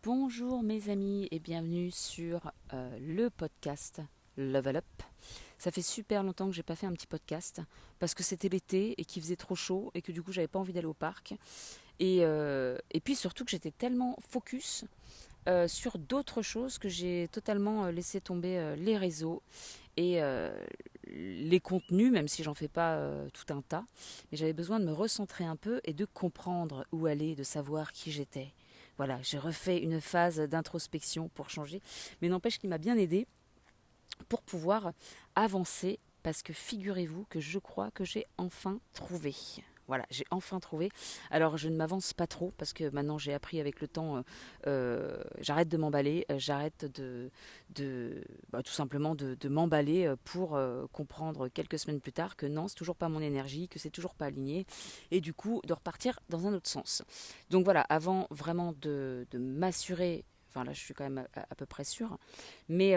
Bonjour mes amis et bienvenue sur le podcast Level Up. Ça fait super longtemps que j'ai pas fait un petit podcast parce que c'était l'été et qu'il faisait trop chaud et que du coup j'avais pas envie d'aller au parc. Et puis surtout que j'étais tellement focus sur d'autres choses que j'ai totalement laissé tomber les réseaux et les contenus, même si j'en fais pas tout un tas. Mais j'avais besoin de me recentrer un peu et de comprendre où aller, de savoir qui j'étais. Voilà, j'ai refait une phase d'introspection pour changer, mais n'empêche qu'il m'a bien aidé pour pouvoir avancer parce que figurez-vous que je crois que j'ai enfin trouvé. Voilà, j'ai enfin trouvé. Alors je ne m'avance pas trop parce que maintenant j'ai appris avec le temps, j'arrête de m'emballer, j'arrête tout simplement de m'emballer pour comprendre quelques semaines plus tard que non, c'est toujours pas mon énergie, que c'est toujours pas aligné et du coup de repartir dans un autre sens. Donc voilà, avant vraiment de m'assurer, enfin là je suis quand même à peu près sûre, mais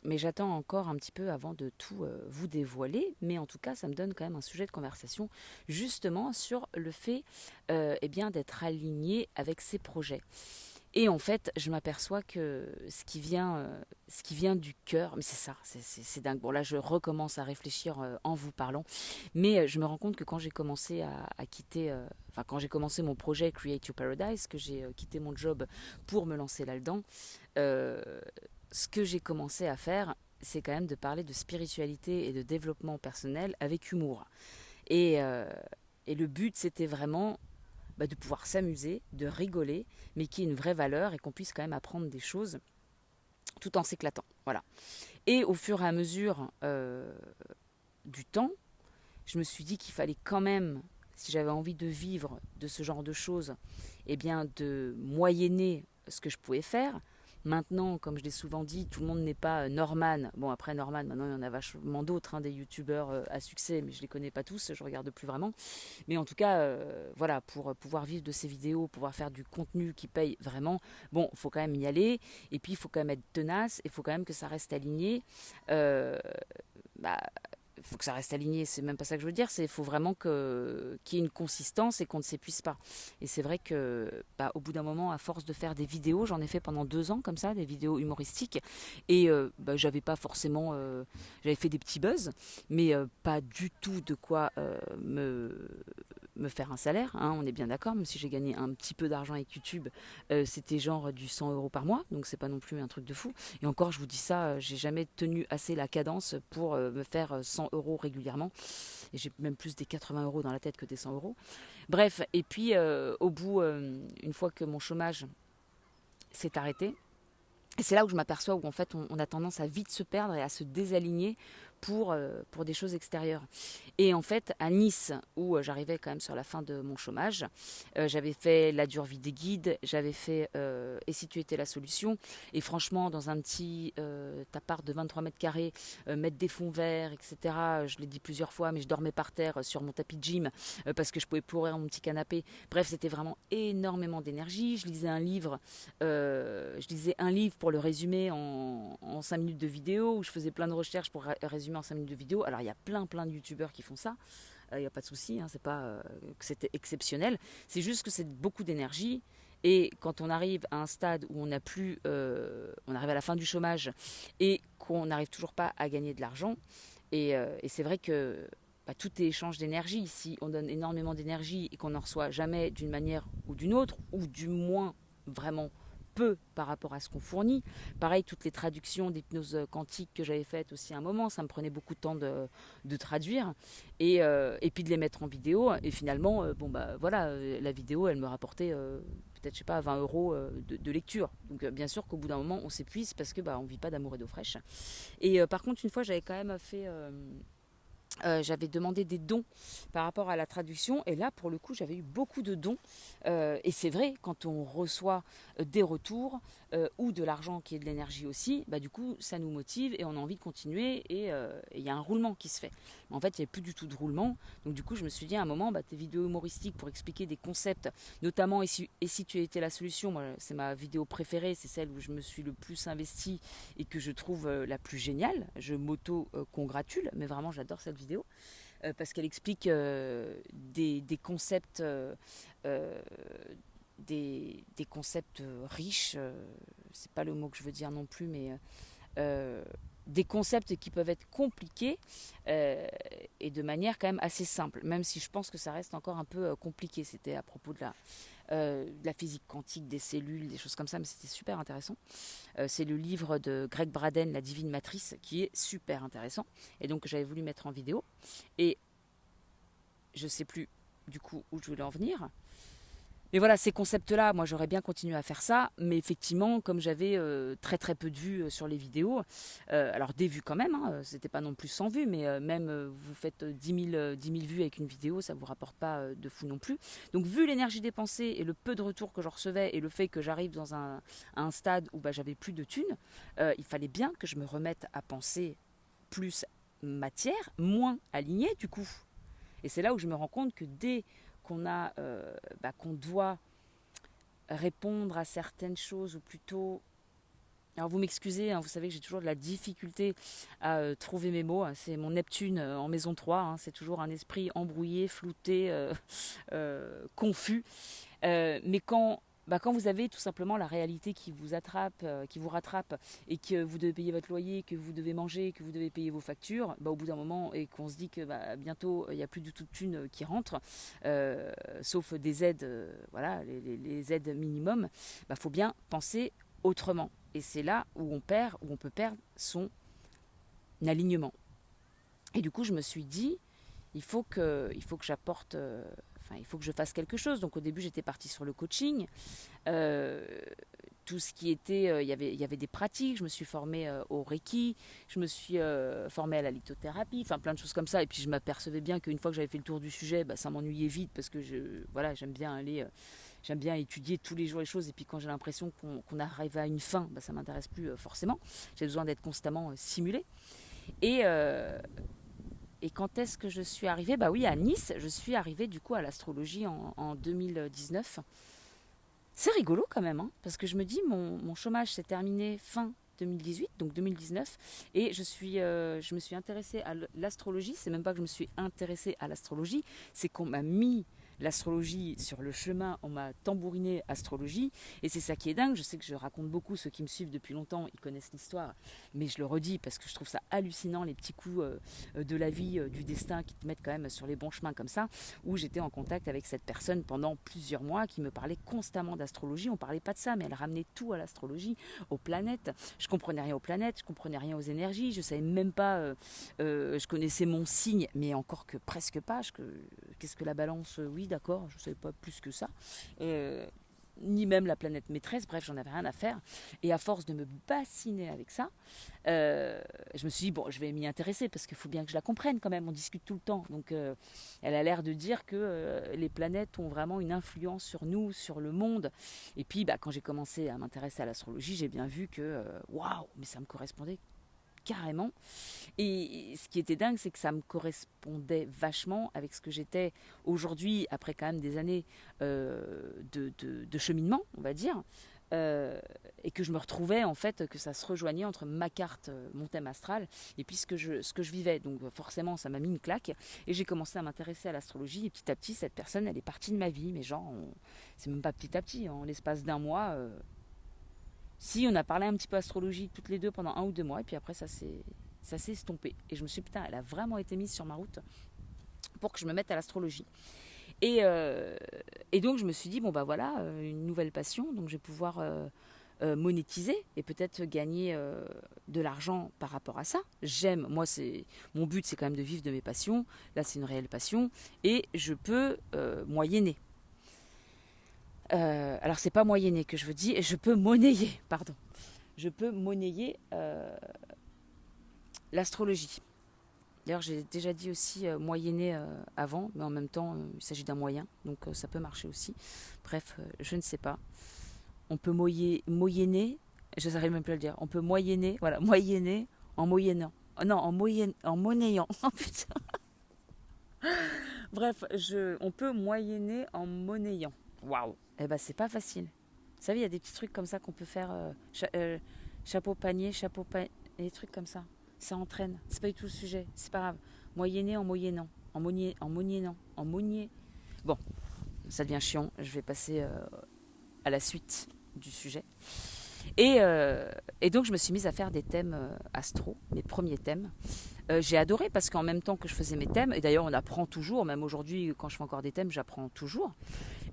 mais j'attends encore un petit peu avant de tout vous dévoiler. Mais en tout cas, ça me donne quand même un sujet de conversation justement sur le fait eh bien, d'être aligné avec ses projets. Et en fait, je m'aperçois que ce qui vient du cœur, mais c'est ça, c'est dingue. Bon, là, je recommence à réfléchir en vous parlant, mais je me rends compte que quand j'ai commencé à quitter, enfin, quand j'ai commencé mon projet Create Your Paradise, que j'ai quitté mon job pour me lancer là-dedans, euh, ce que j'ai commencé à faire, c'est quand même de parler de spiritualité et de développement personnel avec humour. Et, euh, et le but, c'était vraiment de pouvoir s'amuser, de rigoler, mais qui ait une vraie valeur et qu'on puisse quand même apprendre des choses tout en s'éclatant. Voilà. Et au fur et à mesure du temps, je me suis dit qu'il fallait quand même, si j'avais envie de vivre de ce genre de choses, eh bien de moyenner ce que je pouvais faire. Maintenant, comme je l'ai souvent dit, tout le monde n'est pas Norman. Bon, après Norman, maintenant il y en a vachement d'autres, hein, des youtubeurs à succès, mais je les connais pas tous, je regarde plus vraiment. Mais en tout cas, voilà, pour pouvoir vivre de ces vidéos, pouvoir faire du contenu qui paye vraiment, bon, il faut quand même y aller. Et puis, il faut quand même être tenace, il faut quand même que ça reste aligné. Euh, bah, il faut que ça reste aligné, c'est même pas ça que je veux dire, c'est faut vraiment qu'il y ait une consistance et qu'on ne s'épuise pas. Et c'est vrai que au bout d'un moment, à force de faire des vidéos, j'en ai fait pendant 2 ans comme ça, des vidéos humoristiques, et j'avais pas forcément, j'avais fait des petits buzz, mais pas du tout de quoi me faire un salaire, hein, on est bien d'accord, même si j'ai gagné un petit peu d'argent avec YouTube, c'était genre du 100 euros par mois, donc c'est pas non plus un truc de fou. Et encore, je vous dis ça, j'ai jamais tenu assez la cadence pour me faire 100 euros régulièrement. Et j'ai même plus des 80 euros dans la tête que des 100 euros. Bref, et puis au bout, une fois que mon chômage s'est arrêté, et c'est là où je m'aperçois où en fait on a tendance à vite se perdre et à se désaligner pour des choses extérieures. Et en fait, à Nice, où j'arrivais quand même sur la fin de mon chômage, j'avais fait la dure vie des guides, j'avais fait Et si tu étais la solution. Et franchement, dans un petit appart de 23 mètres carrés, mettre des fonds verts, etc. Je l'ai dit plusieurs fois, mais je dormais par terre sur mon tapis de gym parce que je pouvais pourrir mon petit canapé. Bref, c'était vraiment énormément d'énergie. Je lisais un livre pour le résumer en 5 minutes de vidéo, où je faisais plein de recherches pour résumer en 5 minutes de vidéo. Alors il y a plein de youtubeurs qui font ça, il n'y a pas de souci, hein, c'est pas que c'était exceptionnel, c'est juste que c'est beaucoup d'énergie. Et quand on arrive à un stade où on n'a plus, on arrive à la fin du chômage et qu'on n'arrive toujours pas à gagner de l'argent, et c'est vrai que tout est échange d'énergie. Si on donne énormément d'énergie et qu'on n'en reçoit jamais d'une manière ou d'une autre, ou du moins vraiment peu par rapport à ce qu'on fournit. Pareil, toutes les traductions d'hypnose quantique que j'avais faites aussi à un moment, ça me prenait beaucoup de temps de traduire et puis de les mettre en vidéo. Et finalement, voilà, la vidéo, elle me rapportait peut-être, je sais pas, 20 euros de lecture. Donc bien sûr qu'au bout d'un moment, on s'épuise parce que on vit pas d'amour et d'eau fraîche. Et par contre, une fois, j'avais quand même fait j'avais demandé des dons par rapport à la traduction et là pour le coup j'avais eu beaucoup de dons. Et c'est vrai, quand on reçoit des retours ou de l'argent qui est de l'énergie aussi, du coup ça nous motive et on a envie de continuer et il y a un roulement qui se fait. Mais en fait il n'y avait plus du tout de roulement, donc du coup je me suis dit à un moment, tes vidéos humoristiques pour expliquer des concepts, notamment et si tu étais la solution, moi c'est ma vidéo préférée, c'est celle où je me suis le plus investi et que je trouve la plus géniale, je m'auto-congratule, mais vraiment j'adore cette vidéo parce qu'elle explique des concepts euh, des concepts riches, c'est pas le mot que je veux dire non plus, mais euh, des concepts qui peuvent être compliqués et de manière quand même assez simple, même si je pense que ça reste encore un peu compliqué. C'était à propos de la physique quantique, des cellules, des choses comme ça, mais c'était super intéressant. C'est le livre de Greg Braden, La Divine Matrice, qui est super intéressant. Et donc j'avais voulu mettre en vidéo. Et je sais plus du coup où je voulais en venir. Mais voilà, ces concepts-là, moi j'aurais bien continué à faire ça, mais effectivement, comme j'avais très très peu de vues sur les vidéos, alors des vues quand même, hein, c'était pas non plus 100 vues, mais même vous faites 10 000 vues avec une vidéo, ça vous rapporte pas de fou non plus. Donc vu l'énergie dépensée et le peu de retours que je recevais et le fait que j'arrive dans un stade où bah, j'avais plus de thunes, il fallait bien que je me remette à penser plus matière, moins aligné du coup. Et c'est là où je me rends compte que dès qu'on doit répondre à certaines choses, ou plutôt... Alors vous m'excusez, hein, vous savez que j'ai toujours de la difficulté à trouver mes mots. C'est mon Neptune en maison 3, hein, c'est toujours un esprit embrouillé, flouté, confus. Mais quand vous avez tout simplement la réalité qui vous attrape, qui vous rattrape, et que vous devez payer votre loyer, que vous devez manger, que vous devez payer vos factures, au bout d'un moment, et qu'on se dit que bientôt il n'y a plus du tout de thunes qui rentrent, sauf des aides, voilà, les aides minimum, faut bien penser autrement. Et c'est là où où on peut perdre son alignement. Et du coup, je me suis dit, il faut que j'apporte, il faut que je fasse quelque chose. Donc au début, j'étais partie sur le coaching. Euh, Tout ce qui était, il y avait des pratiques, je me suis formée au Reiki, je me suis formée à la lithothérapie, enfin plein de choses comme ça. Et puis je m'apercevais bien qu'une fois que j'avais fait le tour du sujet, ça m'ennuyait vite parce que voilà, j'aime bien étudier tous les jours les choses. Et puis quand j'ai l'impression qu'on arrive à une fin, ça m'intéresse plus forcément. J'ai besoin d'être constamment stimulée. Et, euh, et quand est-ce que je suis arrivée? Bah oui, à Nice, je suis arrivée du coup à l'astrologie en 2019. C'est rigolo quand même, hein, parce que je me dis, mon chômage s'est terminé fin 2018, donc 2019, et je me suis intéressée à l'astrologie. C'est même pas que je me suis intéressée à l'astrologie, c'est qu'on m'a mis l'astrologie sur le chemin, on m'a tambouriné astrologie, et c'est ça qui est dingue. Je sais que je raconte beaucoup, ceux qui me suivent depuis longtemps, ils connaissent l'histoire, mais je le redis parce que je trouve ça hallucinant, les petits coups de la vie, du destin qui te mettent quand même sur les bons chemins comme ça, où j'étais en contact avec cette personne pendant plusieurs mois qui me parlait constamment d'astrologie. On parlait pas de ça, mais elle ramenait tout à l'astrologie, aux planètes. Je comprenais rien aux planètes, je comprenais rien aux énergies, je savais même pas, je connaissais mon signe, mais encore que presque pas. Qu'est-ce que la balance? Oui, d'accord, je savais pas plus que ça. Euh, Ni même la planète maîtresse, bref, j'en avais rien à faire. Et à force de me bassiner avec ça, je me suis dit, bon, je vais m'y intéresser parce qu'il faut bien que je la comprenne quand même, on discute tout le temps. Donc, elle a l'air de dire que les planètes ont vraiment une influence sur nous, sur le monde. Et puis, quand j'ai commencé à m'intéresser à l'astrologie, j'ai bien vu que, waouh, mais ça me correspondait carrément. Et ce qui était dingue, c'est que ça me correspondait vachement avec ce que j'étais aujourd'hui, après quand même des années de cheminement, on va dire. Et que je me retrouvais en fait, que ça se rejoignait entre ma carte, mon thème astral, et puis ce que je vivais. Donc forcément, ça m'a mis une claque. Et j'ai commencé à m'intéresser à l'astrologie. Et petit à petit, cette personne, elle est partie de ma vie. Mais genre, c'est même pas petit à petit. En l'espace d'un mois, si on a parlé un petit peu astrologie toutes les deux pendant 1 ou 2 mois. Et puis après, ça s'est estompé. Et je me suis dit, putain, elle a vraiment été mise sur ma route pour que je me mette à l'astrologie. Et donc, je me suis dit, bon, voilà, une nouvelle passion. Donc, je vais pouvoir monétiser et peut-être gagner de l'argent par rapport à ça. Moi, mon but, c'est quand même de vivre de mes passions. Là, c'est une réelle passion. Et je peux moyenner. Alors, c'est pas moyenner que je veux dire. Je peux monnayer, pardon. Je peux monnayer l'astrologie. D'ailleurs, j'ai déjà dit aussi moyenner avant, mais en même temps, il s'agit d'un moyen, donc ça peut marcher aussi. Bref, je ne sais pas. On peut moyenner, je ne saurais même plus le dire. On peut moyenner, voilà, moyenner en moyennant. Oh non, en monnayant. Oh putain. Bref, on peut moyenner en monnayant. Waouh. Eh ben, c'est pas facile. Vous savez, il y a des petits trucs comme ça qu'on peut faire. Chapeau panier, des trucs comme ça. Ça entraîne. C'est pas du tout le sujet. C'est pas grave. Moyenner en moyennant. En moniennant. En monnier. Bon, ça devient chiant. Je vais passer à la suite du sujet. Et donc je me suis mise à faire des thèmes astro, mes premiers thèmes. J'ai adoré parce qu'en même temps que je faisais mes thèmes, et d'ailleurs on apprend toujours, même aujourd'hui quand je fais encore des thèmes, j'apprends toujours.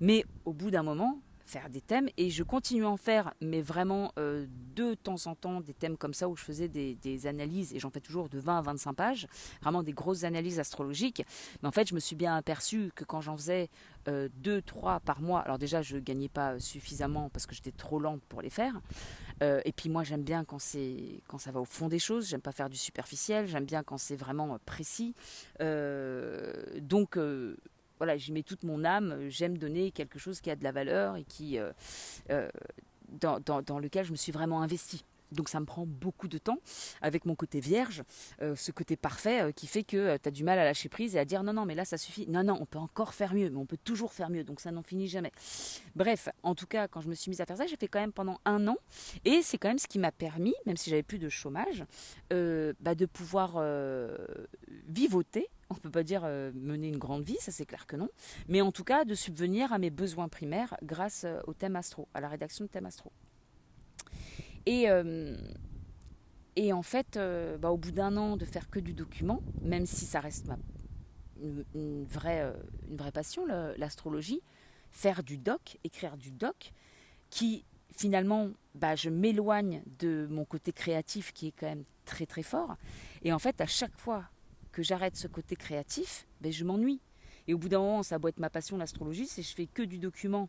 Mais au bout d'un moment, faire des thèmes, et je continue à en faire, mais vraiment de temps en temps, des thèmes comme ça où je faisais des analyses, et j'en fais toujours de 20 à 25 pages, vraiment des grosses analyses astrologiques. Mais en fait, je me suis bien aperçue que quand j'en faisais 2, 3 par mois, alors déjà je ne gagnais pas suffisamment parce que j'étais trop lente pour les faire. Et puis moi j'aime bien quand ça va au fond des choses, j'aime pas faire du superficiel, j'aime bien quand c'est vraiment précis. Donc voilà, j'y mets toute mon âme, j'aime donner quelque chose qui a de la valeur et euh, dans lequel je me suis vraiment investie. Donc ça me prend beaucoup de temps avec mon côté vierge, ce côté parfait qui fait que tu as du mal à lâcher prise et à dire non, non, mais là ça suffit. Non, non, on peut encore faire mieux, mais on peut toujours faire mieux, donc ça n'en finit jamais. Bref, en tout cas, quand je me suis mise à faire ça, j'ai fait quand même pendant 1 an et c'est quand même ce qui m'a permis, même si j'avais plus de chômage, de pouvoir vivoter. On ne peut pas dire mener une grande vie, ça c'est clair que non, mais en tout cas de subvenir à mes besoins primaires grâce au thème astro, à la rédaction de thème astro. Et, euh, et en fait, au bout d'1 an de faire que du document, même si ça reste une vraie passion, l'astrologie, faire du doc, écrire du doc, qui finalement, je m'éloigne de mon côté créatif qui est quand même très très fort. Et en fait, à chaque fois que j'arrête ce côté créatif, je m'ennuie. Et au bout d'un moment, ça doit être ma passion, l'astrologie, c'est que je fais que du document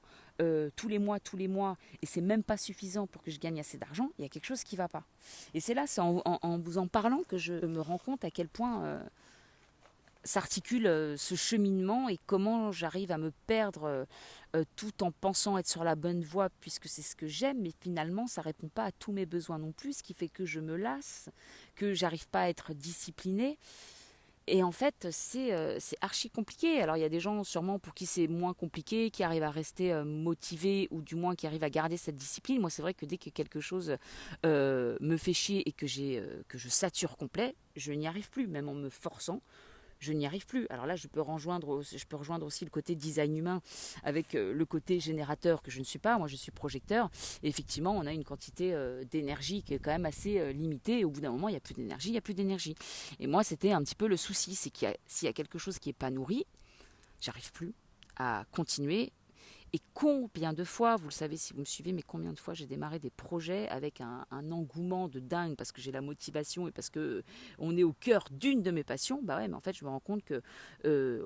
tous les mois, et c'est même pas suffisant pour que je gagne assez d'argent, il y a quelque chose qui va pas. Et c'est là, c'est en vous en parlant que je me rends compte à quel point s'articule ce cheminement et comment j'arrive à me perdre tout en pensant être sur la bonne voie puisque c'est ce que j'aime, mais finalement ça répond pas à tous mes besoins non plus, ce qui fait que je me lasse, que j'arrive pas à être disciplinée. Et en fait, c'est archi compliqué. Alors, il y a des gens, sûrement, pour qui c'est moins compliqué, qui arrivent à rester motivés, ou du moins qui arrivent à garder cette discipline. Moi, c'est vrai que dès que quelque chose me fait chier et que je sature complet, je n'y arrive plus, même en me forçant. Je n'y arrive plus. Alors là, je peux rejoindre aussi le côté design humain avec le côté générateur que je ne suis pas. Moi, je suis projecteur. Et effectivement, on a une quantité d'énergie qui est quand même assez limitée. Et au bout d'un moment, il n'y a plus d'énergie, il n'y a plus d'énergie. Et moi, c'était un petit peu le souci. C'est s'il y a quelque chose qui n'est pas nourri, j'arrive plus à continuer. Et combien de fois, vous le savez si vous me suivez, mais combien de fois j'ai démarré des projets avec un engouement de dingue parce que j'ai la motivation et parce que on est au cœur d'une de mes passions. Bah ouais, mais en fait, je me rends compte que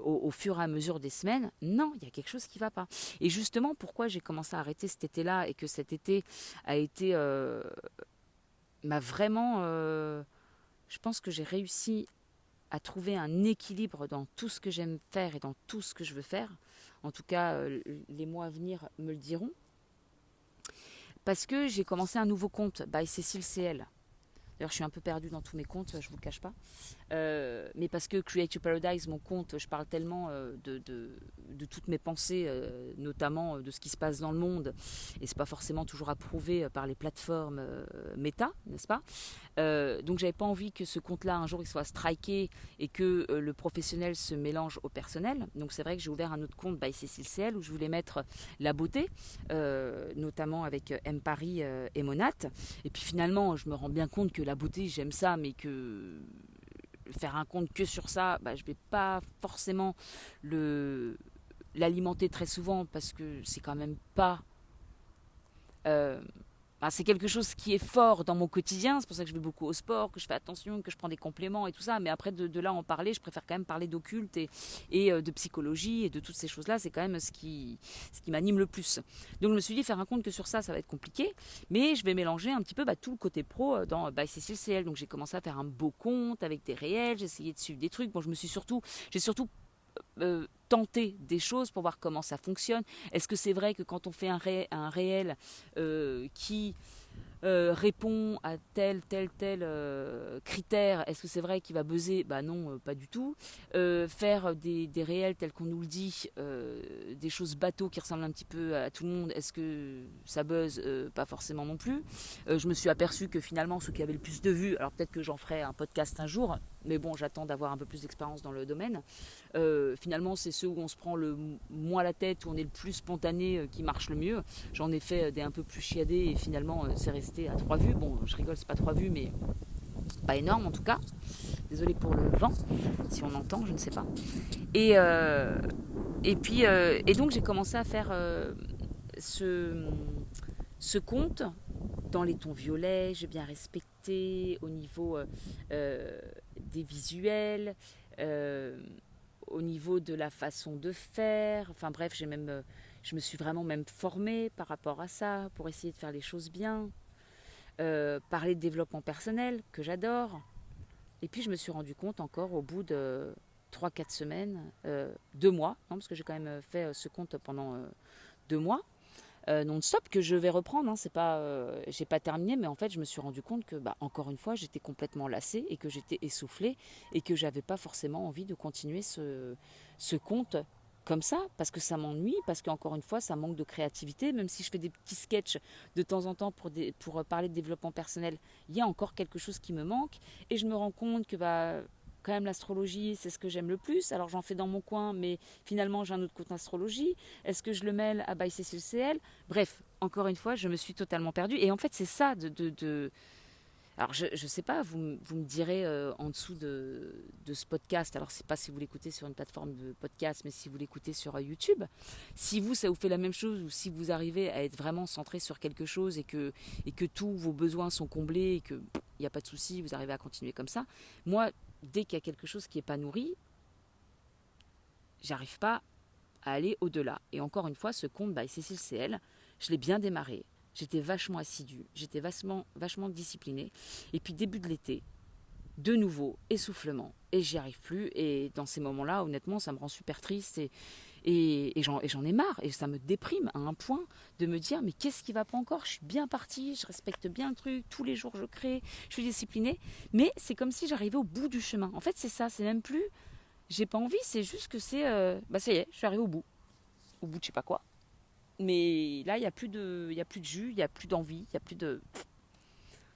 au fur et à mesure des semaines, non, il y a quelque chose qui va pas. Et justement, pourquoi j'ai commencé à arrêter cet été-là et que cet été a été m'a vraiment, je pense que j'ai réussi à trouver un équilibre dans tout ce que j'aime faire et dans tout ce que je veux faire. En tout cas, les mois à venir me le diront. Parce que j'ai commencé un nouveau compte, by Cécile CL. D'ailleurs, je suis un peu perdue dans tous mes comptes, je ne vous le cache pas. Mais parce que Create Your Paradise, mon compte, je parle tellement de toutes mes pensées, notamment de ce qui se passe dans le monde. Et ce n'est pas forcément toujours approuvé par les plateformes méta, n'est-ce pas? Donc, j'avais pas envie que ce compte-là, un jour, il soit striké et que le professionnel se mélange au personnel. Donc, c'est vrai que j'ai ouvert un autre compte by Cécile CL où je voulais mettre la beauté, notamment avec M Paris et Monat. Et puis finalement, je me rends bien compte que la beauté, j'aime ça, mais que faire un compte que sur ça, je ne vais pas forcément l'alimenter très souvent parce que c'est quand même pas... c'est quelque chose qui est fort dans mon quotidien, c'est pour ça que je vais beaucoup au sport, que je fais attention, que je prends des compléments et tout ça, mais après de là en parler, je préfère quand même parler d'occulte et de psychologie et de toutes ces choses-là, c'est quand même ce qui m'anime le plus. Donc je me suis dit, faire un compte que sur ça, ça va être compliqué, mais je vais mélanger un petit peu tout le côté pro dans By Cécile CL, donc j'ai commencé à faire un beau compte avec des réels, j'ai essayé de suivre des trucs, bon j'ai surtout tenter des choses pour voir comment ça fonctionne. Est-ce que c'est vrai que quand on fait un réel qui répond à tel critère, est-ce que c'est vrai qu'il va buzzer? Non, pas du tout. Faire des réels tels qu'on nous le dit, des choses bateaux qui ressemblent un petit peu à tout le monde, est-ce que ça buzz? Pas forcément non plus. Je me suis aperçue que finalement ceux qui avaient le plus de vues, alors peut-être que j'en ferai un podcast un jour, mais bon, j'attends d'avoir un peu plus d'expérience dans le domaine. Finalement, c'est ceux où on se prend le moins la tête, où on est le plus spontané, qui marche le mieux. J'en ai fait des un peu plus chiadés et finalement, c'est resté à 3 vues. Bon, je rigole, c'est pas 3 vues, mais pas énorme en tout cas. Désolée pour le vent, si on entend, je ne sais pas. Et, euh, et donc j'ai commencé à faire ce, ce conte dans les tons violets, j'ai bien respecté au niveau des visuels, euh, au niveau de la façon de faire. Enfin bref, je me suis vraiment même formée par rapport à ça pour essayer de faire les choses bien. Parler de développement personnel, que j'adore. Et puis je me suis rendu compte encore au bout de 3 4 semaines, 2 mois, non, parce que j'ai quand même fait ce compte pendant 2 mois, non-stop, que je vais reprendre. Hein, c'est pas, j'ai pas terminé, mais en fait je me suis rendu compte que, bah, encore une fois, j'étais complètement lassée et que j'étais essoufflée et que j'avais pas forcément envie de continuer ce compte comme ça, parce que ça m'ennuie, parce qu'encore une fois, ça manque de créativité. Même si je fais des petits sketchs de temps en temps pour parler de développement personnel, il y a encore quelque chose qui me manque. Et je me rends compte que, bah, quand même, l'astrologie, c'est ce que j'aime le plus. Alors j'en fais dans mon coin, mais finalement, j'ai un autre compte astrologie. Est-ce que je le mêle à By Cécile CL? Bref, encore une fois, je me suis totalement perdue. Et en fait, c'est ça alors, je ne sais pas, vous me direz en dessous de ce podcast, alors je ne sais pas si vous l'écoutez sur une plateforme de podcast, mais si vous l'écoutez sur YouTube, si vous, ça vous fait la même chose, ou si vous arrivez à être vraiment centré sur quelque chose et que tous vos besoins sont comblés et qu'il n'y a pas de souci, vous arrivez à continuer comme ça. Moi, dès qu'il y a quelque chose qui n'est pas nourri, j'arrive pas à aller au-delà. Et encore une fois, ce compte by Cécile CL, je l'ai bien démarré. J'étais vachement assidue, j'étais vachement disciplinée. Et puis début de l'été, de nouveau, essoufflement. Et j'y arrive plus. Et dans ces moments-là, honnêtement, ça me rend super triste. Et j'en ai marre. Et ça me déprime à un point de me dire, mais qu'est-ce qui va pas encore? Je suis bien partie, je respecte bien le truc. Tous les jours, je crée, je suis disciplinée. Mais c'est comme si j'arrivais au bout du chemin. En fait, c'est ça. C'est même plus, j'ai pas envie. C'est juste que c'est, bah ça y est, je suis arrivée au bout. Au bout de je sais pas quoi. Mais là, il y a plus de jus, il y a plus d'envie, il y a plus de.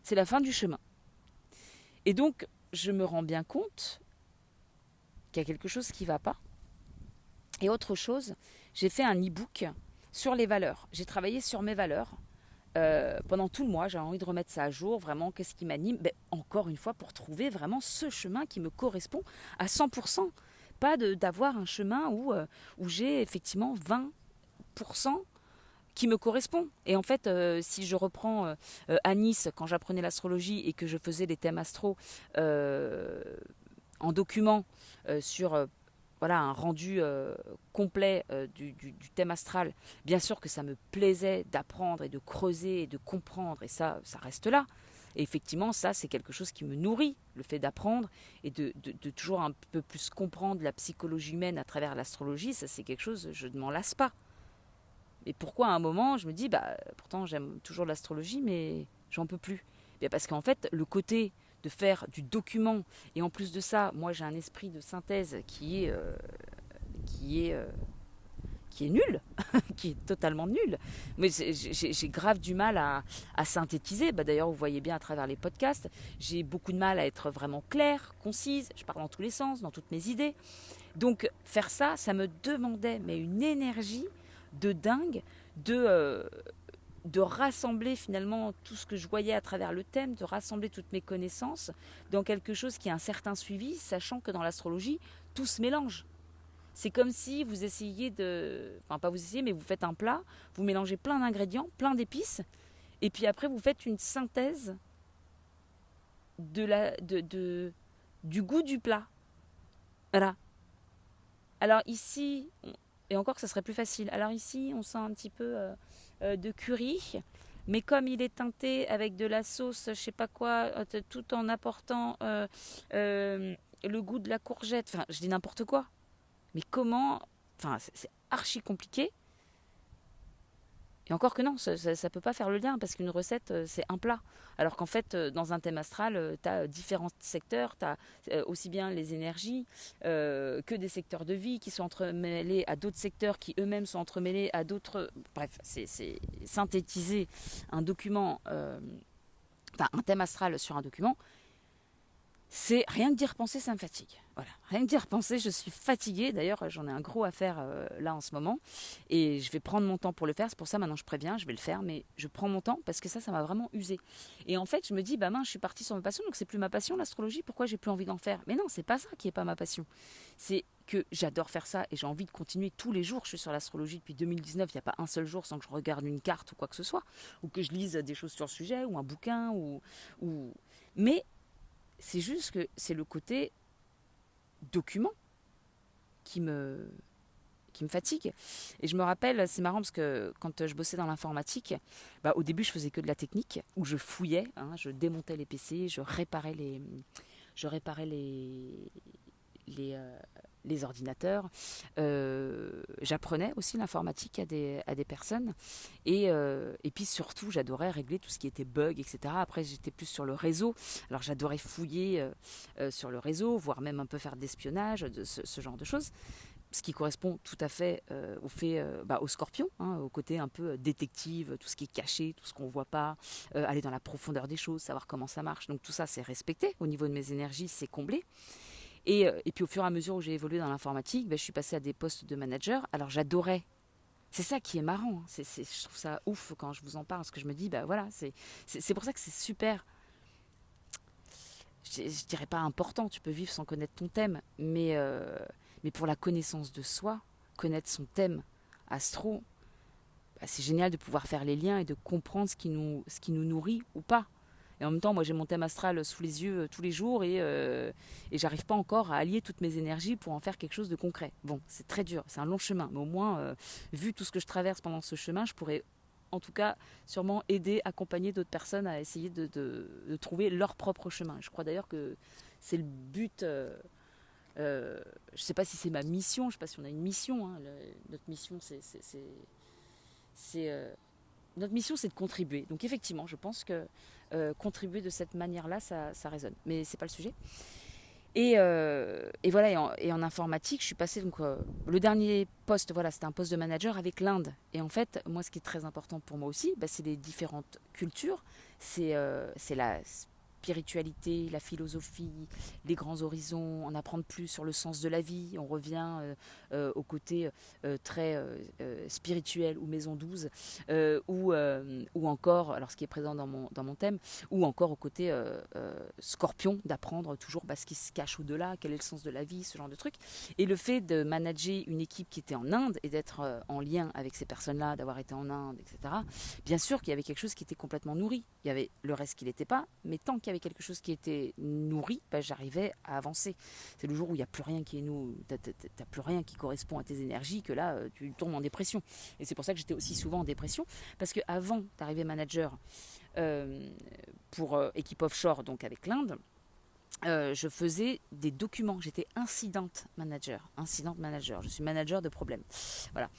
C'est la fin du chemin. Et donc, je me rends bien compte qu'il y a quelque chose qui ne va pas. Et autre chose, j'ai fait un e-book sur les valeurs. J'ai travaillé sur mes valeurs pendant tout le mois. J'ai envie de remettre ça à jour. Vraiment, qu'est-ce qui m'anime? Encore une fois, pour trouver vraiment ce chemin qui me correspond à 100%. Pas d'avoir un chemin où j'ai effectivement 20% qui me correspond. Et en fait, si je reprends à Nice, quand j'apprenais l'astrologie et que je faisais des thèmes astro euh, en document sur voilà, un rendu complet du thème astral, bien sûr que ça me plaisait d'apprendre et de creuser et de comprendre, et ça reste là. Et effectivement, ça, c'est quelque chose qui me nourrit, le fait d'apprendre et de toujours un peu plus comprendre la psychologie humaine à travers l'astrologie. Ça, c'est quelque chose, je ne m'en lasse pas. Et pourquoi à un moment, je me dis, bah, pourtant j'aime toujours l'astrologie, mais j'en peux plus. Bien parce qu'en fait, le côté de faire du document, et en plus de ça, moi j'ai un esprit de synthèse qui est, euh, qui est nul, qui est totalement nul. Mais j'ai grave du mal à synthétiser. Bah, d'ailleurs, vous voyez bien à travers les podcasts, j'ai beaucoup de mal à être vraiment claire, concise. Je parle dans tous les sens, dans toutes mes idées. Donc faire ça, ça me demandait mais une énergie de dingue, de rassembler finalement tout ce que je voyais à travers le thème, de rassembler toutes mes connaissances dans quelque chose qui a un certain suivi, sachant que dans l'astrologie, tout se mélange. C'est comme si vous essayiez enfin pas vous essayez, mais vous faites un plat, vous mélangez plein d'ingrédients, plein d'épices, et puis après vous faites une synthèse du goût du plat. Voilà. Alors ici, et encore que ça serait plus facile. Alors ici, on sent un petit peu de curry, mais comme il est teinté avec de la sauce, je sais pas quoi, tout en apportant le goût de la courgette. Enfin, je dis n'importe quoi. Mais comment? Enfin, c'est archi compliqué. Et encore que non, ça peut pas faire le lien parce qu'une recette, c'est un plat. Alors qu'en fait, dans un thème astral, tu as différents secteurs, tu as aussi bien les énergies que des secteurs de vie qui sont entremêlés à d'autres secteurs qui eux-mêmes sont entremêlés à d'autres. Bref, c'est synthétiser un document, enfin un thème astral sur un document, C'est rien que d'y repenser, ça me fatigue. Voilà, rien que d'y repenser, je suis fatiguée. D'ailleurs, j'en ai un gros à faire là en ce moment. Et je vais prendre mon temps pour le faire. C'est pour ça, maintenant, je préviens, je vais le faire. Mais je prends mon temps parce que ça m'a vraiment usée. Et en fait, je me dis, bah mince, je suis partie sur ma passion. Donc, c'est plus ma passion, l'astrologie. Pourquoi j'ai plus envie d'en faire? Mais non, c'est pas ça qui est pas ma passion. C'est que j'adore faire ça et j'ai envie de continuer tous les jours. Je suis sur l'astrologie depuis 2019. Il n'y a pas un seul jour sans que je regarde une carte ou quoi que ce soit. Ou que je lise des choses sur le sujet ou un bouquin. Ou... Mais c'est juste que c'est le côté document qui me, qui me fatigue. Et je me rappelle, c'est marrant parce que quand je bossais dans l'informatique, bah, au début je faisais que de la technique, où je fouillais, hein, je démontais les PC, je réparais les, les ordinateurs. J'apprenais aussi l'informatique à des personnes. Et puis surtout, j'adorais régler tout ce qui était bug, etc. Après, j'étais plus sur le réseau. Alors j'adorais fouiller sur le réseau, voire même un peu faire d'espionnage, ce genre de choses. Ce qui correspond tout à fait au scorpion, hein, au côté un peu détective, tout ce qui est caché, tout ce qu'on ne voit pas, aller dans la profondeur des choses, savoir comment ça marche. Donc tout ça, c'est respecté. Au niveau de mes énergies, c'est comblé. Et puis au fur et à mesure où j'ai évolué dans l'informatique, ben, je suis passée à des postes de manager. Alors j'adorais. C'est ça qui est marrant. Hein. Je trouve ça ouf quand je vous en parle, parce que je me dis, bah voilà, c'est pour ça que c'est super. Je dirais pas important, tu peux vivre sans connaître ton thème, mais pour la connaissance de soi, connaître son thème astro, bah, c'est génial de pouvoir faire les liens et de comprendre ce qui nous nourrit ou pas. Et en même temps, moi j'ai mon thème astral sous les yeux tous les jours et j'arrive pas encore à allier toutes mes énergies pour en faire quelque chose de concret. Bon, c'est très dur, c'est un long chemin, mais au moins, vu tout ce que je traverse pendant ce chemin, je pourrais en tout cas sûrement aider, accompagner d'autres personnes à essayer de trouver leur propre chemin. Je crois d'ailleurs que c'est le but. Je sais pas si c'est ma mission, je sais pas si on a une mission. Hein, notre mission, c'est notre mission, c'est de contribuer. Donc effectivement, je pense que contribuer de cette manière-là, ça résonne. Mais c'est pas le sujet. Et voilà, et en informatique, je suis passée donc le dernier poste, voilà, c'était un poste de manager avec l'Inde. Et en fait, moi, ce qui est très important pour moi aussi, bah, c'est les différentes cultures, c'est la spiritualité, la philosophie, les grands horizons, en apprendre plus sur le sens de la vie. On revient au côté très spirituel ou maison 12, ou encore, alors ce qui est présent dans mon thème, ou encore au côté scorpion, d'apprendre toujours ce qui se cache au-delà, quel est le sens de la vie, ce genre de trucs. Et le fait de manager une équipe qui était en Inde et d'être en lien avec ces personnes-là, d'avoir été en Inde, etc., bien sûr qu'il y avait quelque chose qui était complètement nourri. Il y avait le reste qui l'était pas, mais tant qu'il y avait quelque chose qui était nourri, bah, j'arrivais à avancer. C'est le jour où il n'y a plus rien qui est t'as plus rien qui correspond à tes énergies que là, tu tombes en dépression. Et c'est pour ça que j'étais aussi souvent en dépression, parce qu'avant d'arriver manager, euh, pour équipe offshore, donc avec l'Inde, je faisais des documents. J'étais incident manager. Incident manager. Je suis manager de problèmes. Voilà.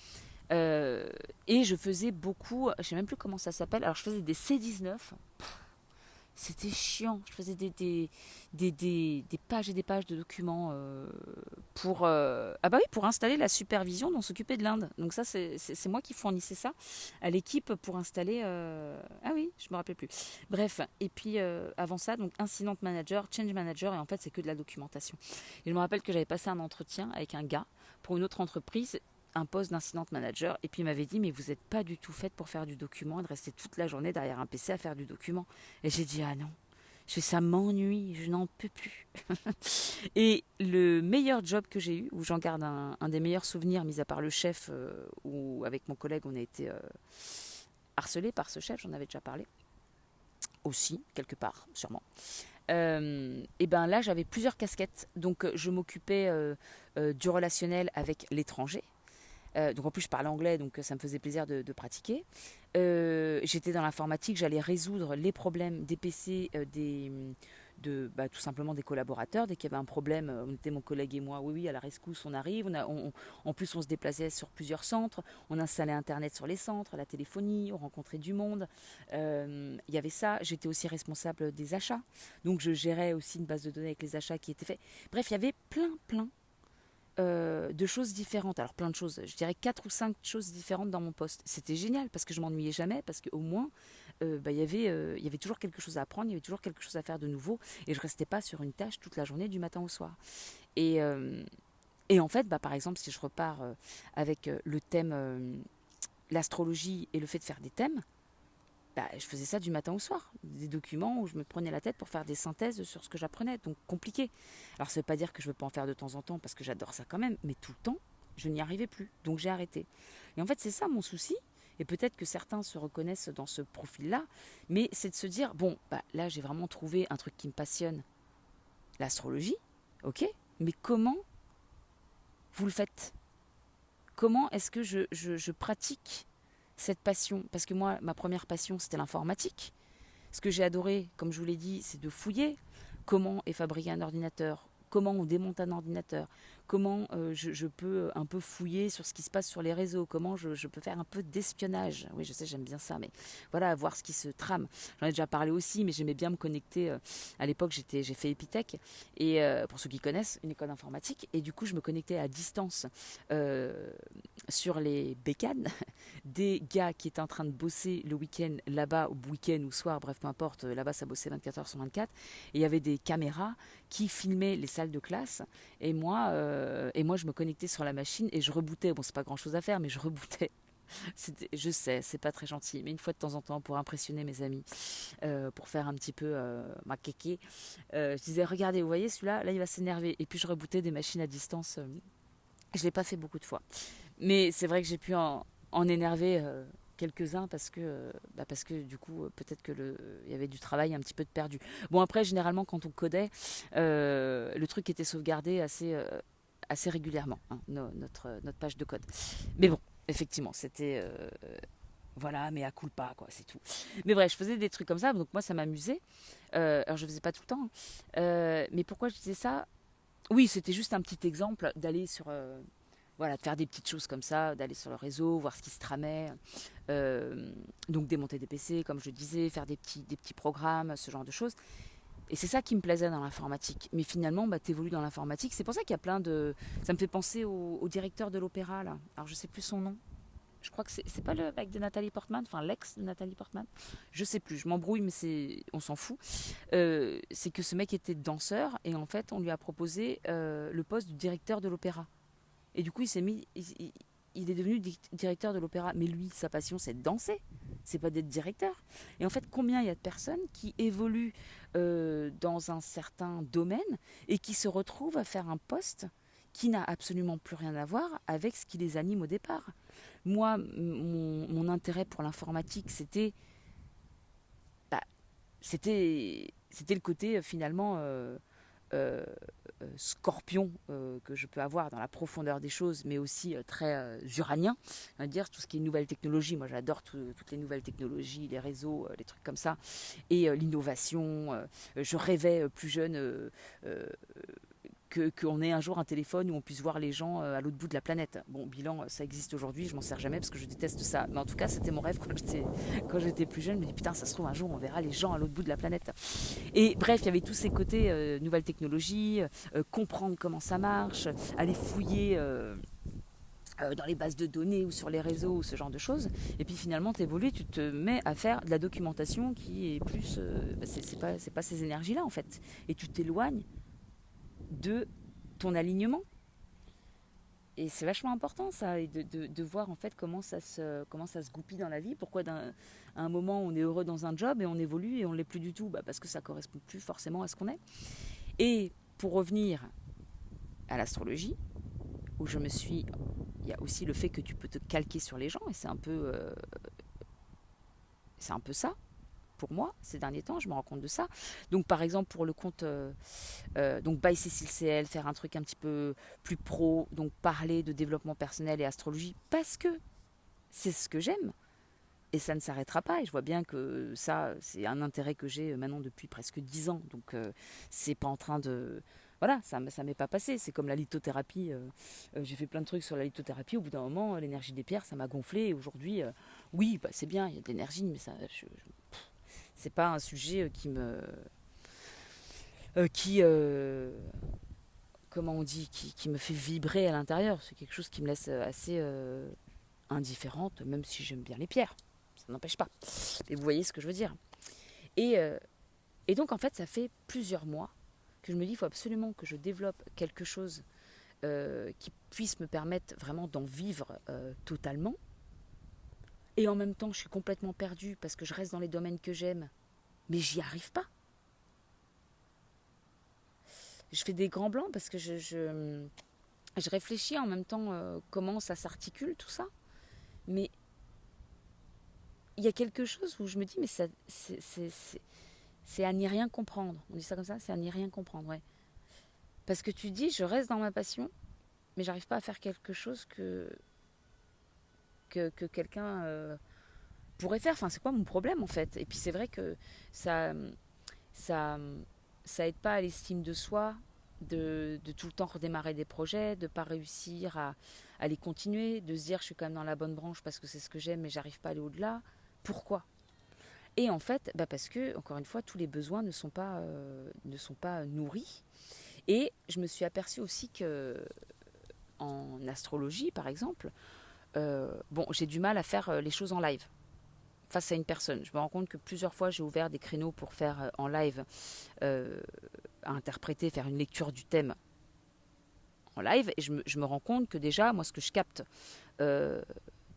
Et je faisais beaucoup, je sais même plus comment ça s'appelle. Alors je faisais des C19. C'était chiant. Je faisais des pages et des pages de documents pour ah bah oui, pour installer la supervision dont s'occupait de l'Inde. Donc ça c'est moi qui fournissais ça à l'équipe pour installer ah oui, je me rappelle plus. Bref, et puis avant ça donc incident manager, change manager et en fait c'est que de la documentation. Et je me rappelle que j'avais passé un entretien avec un gars pour une autre entreprise, un poste d'incident manager, et puis il m'avait dit mais vous n'êtes pas du tout faite pour faire du document et de rester toute la journée derrière un PC à faire du document. Et j'ai dit ah non, je fais ça m'ennuie, je n'en peux plus. Et le meilleur job que j'ai eu, où j'en garde un des meilleurs souvenirs, mis à part le chef, où avec mon collègue on a été harcelé par ce chef, j'en avais déjà parlé aussi quelque part sûrement. Et ben là j'avais plusieurs casquettes, donc je m'occupais du relationnel avec l'étranger. Donc en plus je parle anglais, donc ça me faisait plaisir de pratiquer. J'étais dans l'informatique, j'allais résoudre les problèmes des PC, tout simplement des collaborateurs. Dès qu'il y avait un problème, on était mon collègue et moi, oui, oui, à la rescousse, on arrive. En plus, on se déplaçait sur plusieurs centres. On installait Internet sur les centres, la téléphonie, on rencontrait du monde. Il y avait ça. J'étais aussi responsable des achats. Donc je gérais aussi une base de données avec les achats qui étaient faits. Bref, il y avait plein de choses différentes. Alors plein de choses, je dirais 4 ou 5 choses différentes dans mon poste. C'était génial parce que je m'ennuyais jamais, parce qu'au moins il y avait toujours quelque chose à apprendre, il y avait toujours quelque chose à faire de nouveau, et je restais pas sur une tâche toute la journée du matin au soir. Et, euh, et en fait, par exemple, si je repars avec le thème, l'astrologie et le fait de faire des thèmes, je faisais ça du matin au soir, des documents où je me prenais la tête pour faire des synthèses sur ce que j'apprenais, donc compliqué. Alors ça veut pas dire que je veux pas en faire de temps en temps, parce que j'adore ça quand même, mais tout le temps, je n'y arrivais plus, donc j'ai arrêté. Et en fait, c'est ça mon souci, et peut-être que certains se reconnaissent dans ce profil-là, mais c'est de se dire, bon, là j'ai vraiment trouvé un truc qui me passionne, l'astrologie, ok, mais comment vous le faites? Comment est-ce que je pratique cette passion? Parce que moi, ma première passion, c'était l'informatique. Ce que j'ai adoré, comme je vous l'ai dit, c'est de fouiller comment est fabriqué un ordinateur, comment on démonte un ordinateur, comment je peux un peu fouiller sur ce qui se passe sur les réseaux, comment je peux faire un peu d'espionnage. Oui, je sais, j'aime bien ça, mais voilà, voir ce qui se trame. J'en ai déjà parlé aussi, mais j'aimais bien me connecter. À l'époque, j'ai fait Epitech, et pour ceux qui connaissent, une école d'informatique, et du coup, je me connectais à distance euh, sur les bécanes des gars qui étaient en train de bosser le week-end là-bas, au week-end ou soir, bref, peu importe, là-bas ça bossait 24 heures sur 24, et il y avait des caméras qui filmaient les salles de classe, et moi je me connectais sur la machine et je rebootais, bon c'est pas grand-chose à faire, mais je rebootais. Je sais, c'est pas très gentil, mais une fois de temps en temps, pour impressionner mes amis, pour faire un petit peu ma kéké, je disais, regardez, vous voyez celui-là, là il va s'énerver, et puis je rebootais des machines à distance. Je l'ai pas fait beaucoup de fois. Mais c'est vrai que j'ai pu en énerver quelques-uns parce que du coup peut-être que il y avait du travail un petit peu de perdu. Bon après généralement quand on codait, le truc était sauvegardé assez régulièrement, hein, notre page de code. Mais bon, effectivement c'était voilà, mais à culpa quoi, c'est tout. Mais bref, je faisais des trucs comme ça, donc moi ça m'amusait. Alors je faisais pas tout le temps, hein. Mais pourquoi je disais ça? Oui, c'était juste un petit exemple d'aller sur voilà, de faire des petites choses comme ça, d'aller sur le réseau, voir ce qui se tramait, euh, donc démonter des PC, comme je disais, faire des petits programmes, ce genre de choses. Et c'est ça qui me plaisait dans l'informatique. Mais finalement, t'évolues dans l'informatique. C'est pour ça qu'il y a plein de... Ça me fait penser au directeur de l'opéra, là. Alors, je sais plus son nom. Je crois que c'est pas le mec de Nathalie Portman, enfin l'ex de Nathalie Portman. Je sais plus, je m'embrouille, mais on s'en fout. C'est que ce mec était danseur et en fait, on lui a proposé le poste de directeur de l'opéra. Et du coup, il est devenu directeur de l'opéra. Mais lui, sa passion, c'est de danser. C'est pas d'être directeur. Et en fait, combien il y a de personnes qui évoluent dans un certain domaine et qui se retrouvent à faire un poste qui n'a absolument plus rien à voir avec ce qui les anime au départ. Moi, mon intérêt pour l'informatique, bah, c'était le côté finalement euh, scorpion que je peux avoir dans la profondeur des choses, mais aussi très uranien. On va dire tout ce qui est nouvelles technologies. Moi, j'adore toutes les nouvelles technologies, les réseaux, les trucs comme ça, et l'innovation. Je rêvais plus jeune. Qu'on ait un jour un téléphone où on puisse voir les gens à l'autre bout de la planète. Bon, bilan, ça existe aujourd'hui, je m'en sers jamais parce que je déteste ça. Mais en tout cas, c'était mon rêve quand j'étais plus jeune. Je me dis, putain, ça se trouve, un jour, on verra les gens à l'autre bout de la planète. Et bref, il y avait tous ces côtés nouvelles technologies, comprendre comment ça marche, aller fouiller dans les bases de données ou sur les réseaux ou ce genre de choses. Et puis finalement, tu évolues, tu te mets à faire de la documentation qui est plus... c'est pas ces énergies-là, en fait. Et tu t'éloignes de ton alignement. Et c'est vachement important ça, et de voir en fait comment ça se goupille dans la vie, pourquoi à un moment on est heureux dans un job et on évolue et on ne l'est plus du tout, parce que ça ne correspond plus forcément à ce qu'on est. Et pour revenir à l'astrologie, où il y a aussi le fait que tu peux te calquer sur les gens, et c'est un peu ça. Pour moi, ces derniers temps, je me rends compte de ça. Donc, par exemple, pour le compte donc by Cécile CL, faire un truc un petit peu plus pro, donc parler de développement personnel et astrologie, parce que c'est ce que j'aime. Et ça ne s'arrêtera pas. Et je vois bien que ça, c'est un intérêt que j'ai maintenant depuis presque 10 ans. Donc, c'est pas en train de... Voilà, ça m'est pas passé. C'est comme la lithothérapie. J'ai fait plein de trucs sur la lithothérapie. Au bout d'un moment, l'énergie des pierres, ça m'a gonflé. Et aujourd'hui, oui, c'est bien, il y a de l'énergie, mais ça, c'est pas un sujet comment on dit, qui me fait vibrer à l'intérieur. C'est quelque chose qui me laisse assez indifférente, même si j'aime bien les pierres. ça n'empêche pas. Et vous voyez ce que je veux dire. Et, euh, et donc, en fait, ça fait plusieurs mois que je me dis, il faut absolument que je développe quelque chose qui puisse me permettre vraiment d'en vivre totalement. Et en même temps, je suis complètement perdue parce que je reste dans les domaines que j'aime, mais j'y arrive pas. Je fais des grands blancs parce que je réfléchis en même temps comment ça s'articule tout ça. Mais il y a quelque chose où je me dis, mais ça, c'est à n'y rien comprendre. On dit ça comme ça, c'est à n'y rien comprendre, ouais. Parce que tu dis, je reste dans ma passion, mais j'arrive pas à faire quelque chose que quelqu'un pourrait faire. Enfin, c'est quoi mon problème en fait? Et puis c'est vrai que ça, ça, ça aide pas à l'estime de soi de tout le temps redémarrer des projets, de pas réussir à les continuer, de se dire je suis quand même dans la bonne branche parce que c'est ce que j'aime mais j'arrive pas à aller au-delà. Pourquoi? Et en fait, parce que, encore une fois, tous les besoins ne sont pas nourris. Et je me suis aperçue aussi que en astrologie, par exemple, bon, j'ai du mal à faire les choses en live face à une personne. Je me rends compte que plusieurs fois, j'ai ouvert des créneaux pour faire en live, à interpréter, faire une lecture du thème en live. Et je me rends compte que déjà, moi, ce que je capte euh,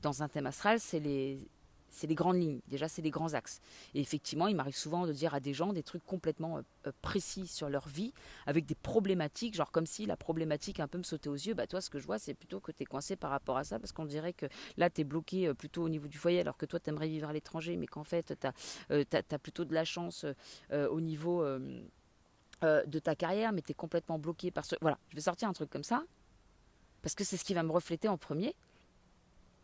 dans un thème astral, c'est les grandes lignes. Déjà, c'est les grands axes. Et effectivement, il m'arrive souvent de dire à des gens des trucs complètement précis sur leur vie, avec des problématiques, genre comme si la problématique un peu me sautait aux yeux. Bah, toi, ce que je vois, c'est plutôt que tu es coincé par rapport à ça, parce qu'on dirait que là, tu es bloqué plutôt au niveau du foyer, alors que toi, tu aimerais vivre à l'étranger, mais qu'en fait, tu as plutôt de la chance au niveau de ta carrière, mais tu es complètement bloqué par ce... Voilà, je vais sortir un truc comme ça, parce que c'est ce qui va me refléter en premier.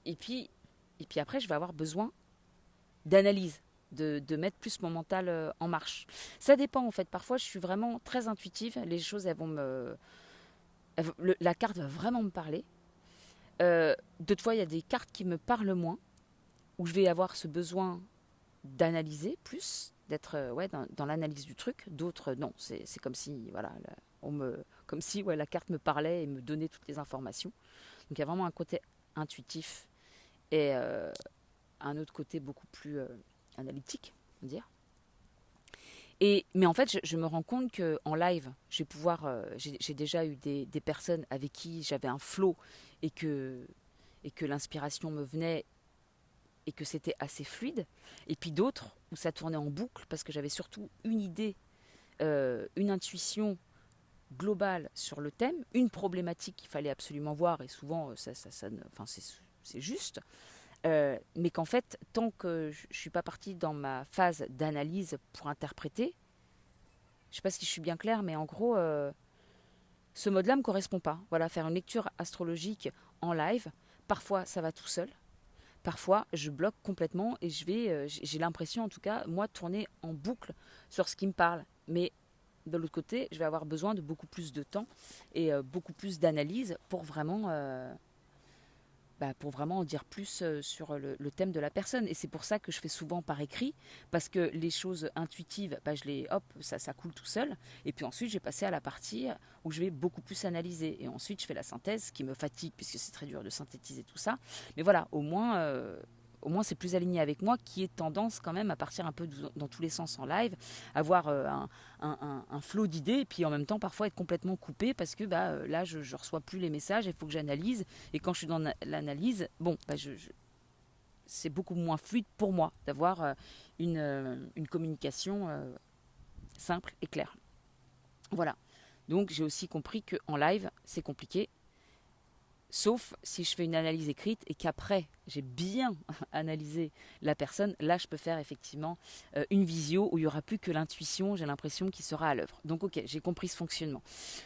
Et puis, et puis après, je vais avoir besoin d'analyse, de mettre plus mon mental en marche. Ça dépend en fait. Parfois, je suis vraiment très intuitive. Les choses, la carte va vraiment me parler. D'autres fois, il y a des cartes qui me parlent moins, où je vais avoir ce besoin d'analyser plus, d'être ouais, dans l'analyse du truc. D'autres, non. C'est comme si, voilà, comme si ouais, la carte me parlait et me donnait toutes les informations. Donc il y a vraiment un côté intuitif et un autre côté beaucoup plus analytique, on va dire. Mais en fait, je me rends compte qu'en live, je vais pouvoir. J'ai déjà eu des personnes avec qui j'avais un flow et et que l'inspiration me venait et que c'était assez fluide. Et puis d'autres où ça tournait en boucle parce que j'avais surtout une idée, une intuition globale sur le thème, une problématique qu'il fallait absolument voir et souvent, enfin, c'est juste. Mais qu'en fait, tant que je ne suis pas partie dans ma phase d'analyse pour interpréter, je ne sais pas si je suis bien claire, mais en gros, ce mode-là ne me correspond pas. Voilà, faire une lecture astrologique en live, parfois ça va tout seul, parfois je bloque complètement et j'ai l'impression en tout cas, moi, de tourner en boucle sur ce qui me parle. Mais de l'autre côté, je vais avoir besoin de beaucoup plus de temps et beaucoup plus d'analyse pour vraiment en dire plus sur le thème de la personne. Et c'est pour ça que je fais souvent par écrit, parce que les choses intuitives, hop, ça coule tout seul. Et puis ensuite, j'ai passé à la partie où je vais beaucoup plus analyser. Et ensuite, je fais la synthèse, qui me fatigue, puisque c'est très dur de synthétiser tout ça. Mais voilà, au moins c'est plus aligné avec moi, qui est tendance quand même à partir un peu dans tous les sens en live, avoir un flot d'idées, et puis en même temps parfois être complètement coupé parce que là je reçois plus les messages, il faut que j'analyse, et quand je suis dans l'analyse, bon, c'est beaucoup moins fluide pour moi d'avoir une communication simple et claire. Voilà. Donc j'ai aussi compris qu'en live, c'est compliqué. Sauf si je fais une analyse écrite et qu'après j'ai bien analysé la personne, là je peux faire effectivement une visio où il n'y aura plus que l'intuition, j'ai l'impression, qui sera à l'œuvre. Donc ok, j'ai compris ce fonctionnement.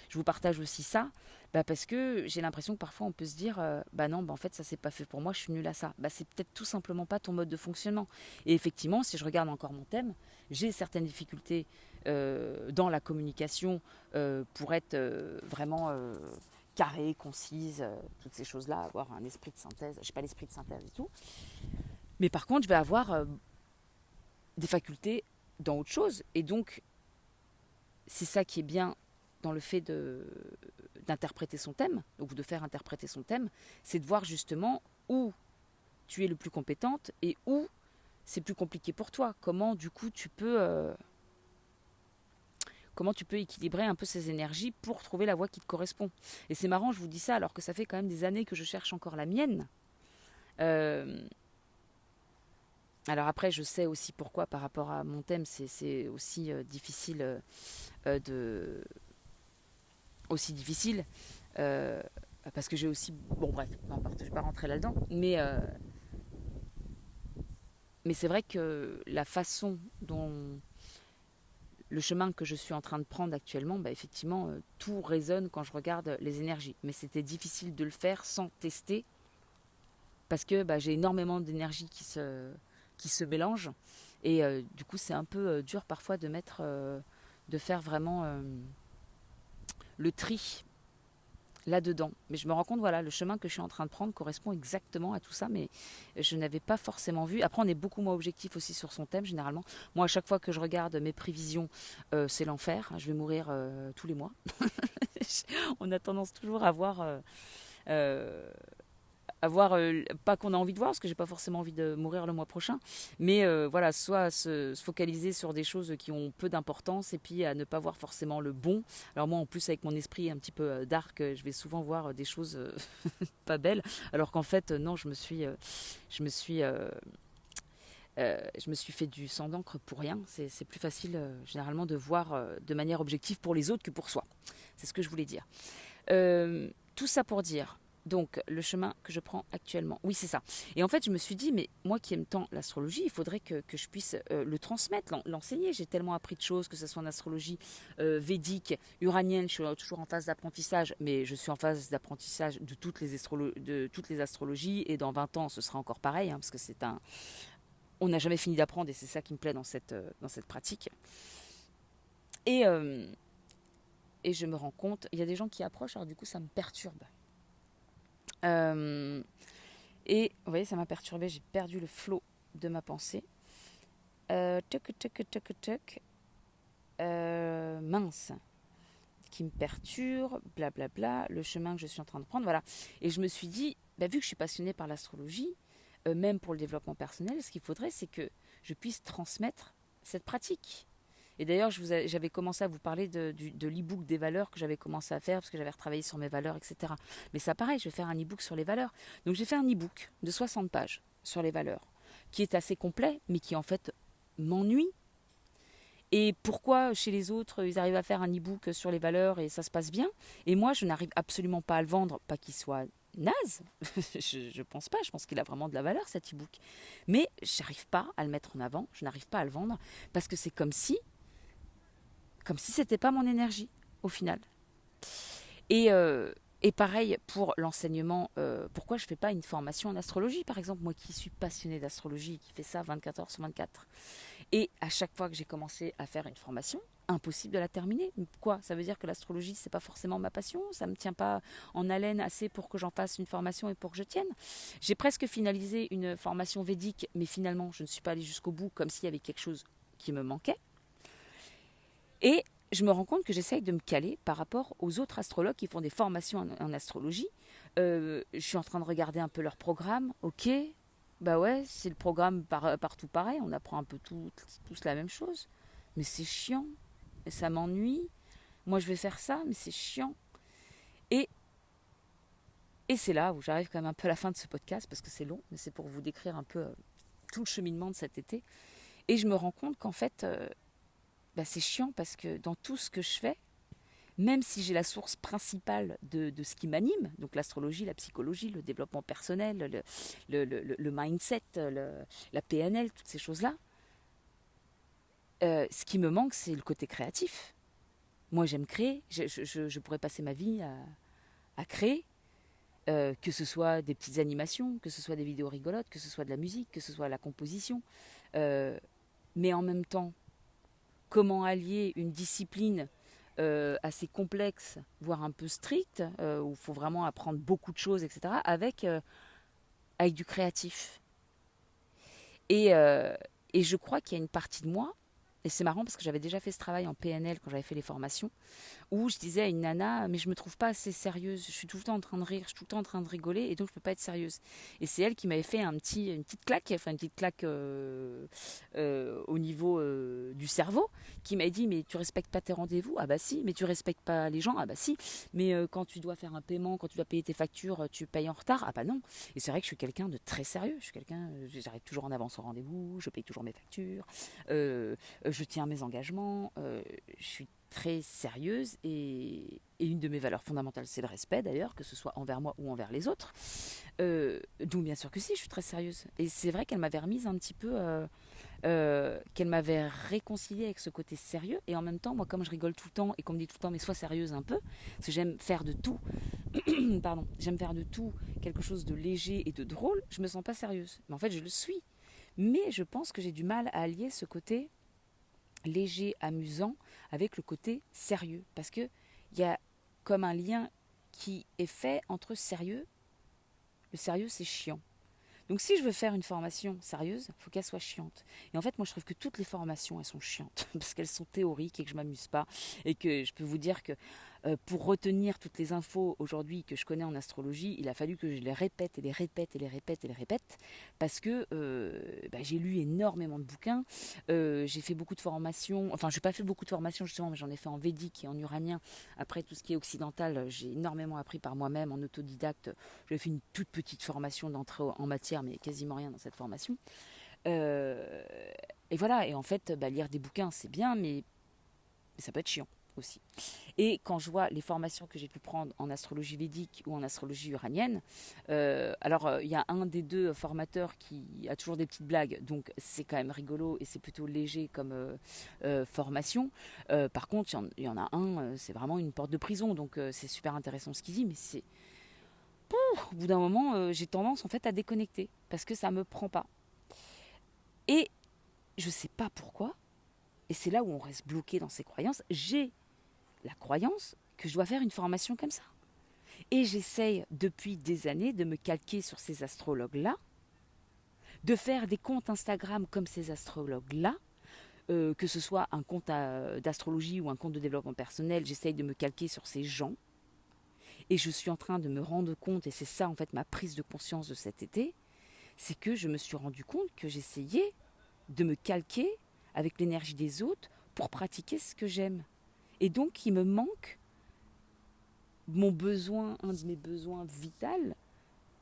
Je vous partage aussi ça parce que j'ai l'impression que parfois on peut se dire non, en fait ça c'est pas fait pour moi, je suis nulle à ça. C'est peut-être tout simplement pas ton mode de fonctionnement. Et effectivement, si je regarde encore mon thème, j'ai certaines difficultés dans la communication pour être vraiment carrée, concise, toutes ces choses-là, avoir un esprit de synthèse. Je n'ai pas l'esprit de synthèse et tout. Mais par contre, je vais avoir des facultés dans autre chose. Et donc, c'est ça qui est bien dans le fait d'interpréter son thème, donc de faire interpréter son thème, c'est de voir justement où tu es le plus compétente et où c'est plus compliqué pour toi. Comment tu peux équilibrer un peu ces énergies pour trouver la voie qui te correspond. Et c'est marrant, je vous dis ça alors que ça fait quand même des années que je cherche encore la mienne. Euh, alors après, je sais aussi pourquoi par rapport à mon thème, c'est aussi difficile de aussi difficile parce que j'ai aussi bon bref, peu importe, je vais pas rentrer là-dedans, mais c'est vrai que la façon dont le chemin que je suis en train de prendre actuellement, bah effectivement, tout résonne quand je regarde les énergies. Mais c'était difficile de le faire sans tester parce que bah, j'ai énormément d'énergie qui se mélange. Et du coup, c'est un peu dur parfois de faire vraiment le tri là-dedans. Mais je me rends compte, voilà, le chemin que je suis en train de prendre correspond exactement à tout ça, mais je n'avais pas forcément vu. Après, on est beaucoup moins objectif aussi sur son thème, généralement. Moi, à chaque fois que je regarde mes prévisions, c'est l'enfer. Je vais mourir tous les mois. On a tendance toujours à euh, avoir pas qu'on a envie de voir parce que j'ai pas forcément envie de mourir le mois prochain, mais voilà, soit se focaliser sur des choses qui ont peu d'importance et puis à ne pas voir forcément le bon. Alors moi en plus avec mon esprit un petit peu dark, je vais souvent voir des choses pas belles, alors qu'en fait non, je me suis je me suis fait du sang d'encre pour rien. C'est plus facile généralement de voir de manière objective pour les autres que pour soi. C'est ce que je voulais dire. Tout ça pour dire, donc, le chemin que je prends actuellement. Oui, c'est ça. Et en fait, je me suis dit, mais moi qui aime tant l'astrologie, il faudrait que je puisse le transmettre, l'enseigner. J'ai tellement appris de choses, que ce soit en astrologie védique, uranienne, je suis toujours en phase d'apprentissage, mais je suis en phase d'apprentissage de toutes les astrologies, et dans 20 ans, ce sera encore pareil, hein, parce que on n'a jamais fini d'apprendre, et c'est ça qui me plaît dans cette pratique. Et, euh, et je me rends compte, il y a des gens qui approchent, alors du coup, ça me perturbe. Euh, et vous voyez, ça m'a perturbée, j'ai perdu le flot de ma pensée. Tuc, tuc, tuc, tuc. Mince, qui me perturbe, blablabla, le chemin que je suis en train de prendre, voilà. Et je me suis dit, bah, vu que je suis passionnée par l'astrologie, même pour le développement personnel, ce qu'il faudrait, c'est que je puisse transmettre cette pratique. Et d'ailleurs, j'avais commencé à vous parler de l'e-book des valeurs que j'avais commencé à faire parce que j'avais retravaillé sur mes valeurs, etc. Mais ça, pareil, je vais faire un e-book sur les valeurs. Donc, j'ai fait un e-book de 60 pages sur les valeurs, qui est assez complet, mais qui en fait m'ennuie. Et pourquoi chez les autres, ils arrivent à faire un e-book sur les valeurs et ça se passe bien, et moi, je n'arrive absolument pas à le vendre, pas qu'il soit naze, je pense pas, je pense qu'il a vraiment de la valeur cet e-book. Mais j'arrive pas à le mettre en avant, je n'arrive pas à le vendre, parce que c'est comme si c'était pas mon énergie au final. Et pareil pour l'enseignement, pourquoi je fais pas une formation en astrologie par exemple, moi qui suis passionnée d'astrologie, qui fait ça 24 heures sur 24. Et à chaque fois que j'ai commencé à faire une formation, impossible de la terminer. Quoi? Ça veut dire que l'astrologie, c'est pas forcément ma passion, ça me tient pas en haleine assez pour que j'en fasse une formation et pour que je tienne. J'ai presque finalisé une formation védique, mais finalement, je ne suis pas allée jusqu'au bout, comme s'il y avait quelque chose qui me manquait. Et je me rends compte que j'essaye de me caler par rapport aux autres astrologues qui font des formations en astrologie. Je suis en train de regarder un peu leur programme. Ok, bah ouais, c'est le programme partout pareil. On apprend un peu tous la même chose. Mais c'est chiant. Et ça m'ennuie. Moi, je vais faire ça, mais c'est chiant. Et, et c'est là où j'arrive quand même un peu à la fin de ce podcast, parce que c'est long, mais c'est pour vous décrire un peu tout le cheminement de cet été. Et je me rends compte qu'en fait, bah, c'est chiant parce que dans tout ce que je fais, même si j'ai la source principale de ce qui m'anime, donc l'astrologie, la psychologie, le développement personnel, le mindset, la PNL, toutes ces choses-là, ce qui me manque, c'est le côté créatif. Moi, j'aime créer. Je pourrais passer ma vie à créer, que ce soit des petites animations, que ce soit des vidéos rigolotes, que ce soit de la musique, que ce soit la composition. Euh, mais en même temps, comment allier une discipline assez complexe, voire un peu stricte, où il faut vraiment apprendre beaucoup de choses, etc., avec du créatif. Et, euh, et je crois qu'il y a une partie de moi et c'est marrant parce que j'avais déjà fait ce travail en PNL quand j'avais fait les formations, où je disais à une nana, mais je me trouve pas assez sérieuse, je suis tout le temps en train de rire, je suis tout le temps en train de rigoler, et donc je peux pas être sérieuse. Et c'est elle qui m'avait fait une petite claque, enfin une petite claque au niveau du cerveau, qui m'a dit, mais tu respectes pas tes rendez-vous? Ah bah si. Mais tu respectes pas les gens? Ah bah si. Mais quand tu dois faire un paiement, quand tu dois payer tes factures, tu payes en retard? Ah bah non. Et c'est vrai que je suis quelqu'un de très sérieux, je suis quelqu'un, j'arrive toujours en avance au rendez-vous, je paye toujours mes factures, je tiens mes engagements, je suis très sérieuse et une de mes valeurs fondamentales, c'est le respect d'ailleurs, que ce soit envers moi ou envers les autres. Donc bien sûr que si, je suis très sérieuse. Et c'est vrai qu'elle m'avait remise un petit peu, qu'elle m'avait réconciliée avec ce côté sérieux. Et en même temps, moi comme je rigole tout le temps et qu'on me dit tout le temps, mais sois sérieuse un peu, parce que j'aime faire de tout, pardon, j'aime faire de tout quelque chose de léger et de drôle, je me sens pas sérieuse. Mais en fait, je le suis. Mais je pense que j'ai du mal à allier ce côté léger, amusant, avec le côté sérieux. Parce qu'il y a comme un lien qui est fait entre sérieux. Le sérieux, c'est chiant. Donc si je veux faire une formation sérieuse, il faut qu'elle soit chiante. Et en fait, moi, je trouve que toutes les formations, elles sont chiantes, parce qu'elles sont théoriques et que je m'amuse pas. Et que je peux vous dire que pour retenir toutes les infos aujourd'hui que je connais en astrologie, il a fallu que je les répète et les répète et les répète et les répète, parce que j'ai lu énormément de bouquins, j'ai fait beaucoup de formations, enfin je n'ai pas fait beaucoup de formations justement, mais j'en ai fait en védique et en uranien. Après tout ce qui est occidental, j'ai énormément appris par moi-même en autodidacte. J'ai fait une toute petite formation d'entrée en matière, mais quasiment rien dans cette formation. Euh, et voilà, et en fait, lire des bouquins c'est bien, mais ça peut être chiant aussi. Et quand je vois les formations que j'ai pu prendre en astrologie védique ou en astrologie uranienne, il y a un des deux formateurs qui a toujours des petites blagues, donc c'est quand même rigolo et c'est plutôt léger comme formation. Par contre, il y en a un, c'est vraiment une porte de prison, donc c'est super intéressant ce qu'il dit, mais c'est au bout d'un moment, j'ai tendance en fait à déconnecter parce que ça me prend pas. Et je sais pas pourquoi, et c'est là où on reste bloqué dans ses croyances. J'ai la croyance que je dois faire une formation comme ça. Et j'essaye depuis des années de me calquer sur ces astrologues-là, de faire des comptes Instagram comme ces astrologues-là, que ce soit un compte d'astrologie ou un compte de développement personnel, j'essaye de me calquer sur ces gens. Et je suis en train de me rendre compte, et c'est ça en fait ma prise de conscience de cet été, c'est que je me suis rendu compte que j'essayais de me calquer avec l'énergie des autres pour pratiquer ce que j'aime. Et donc il me manque mon besoin, un de mes besoins vitaux,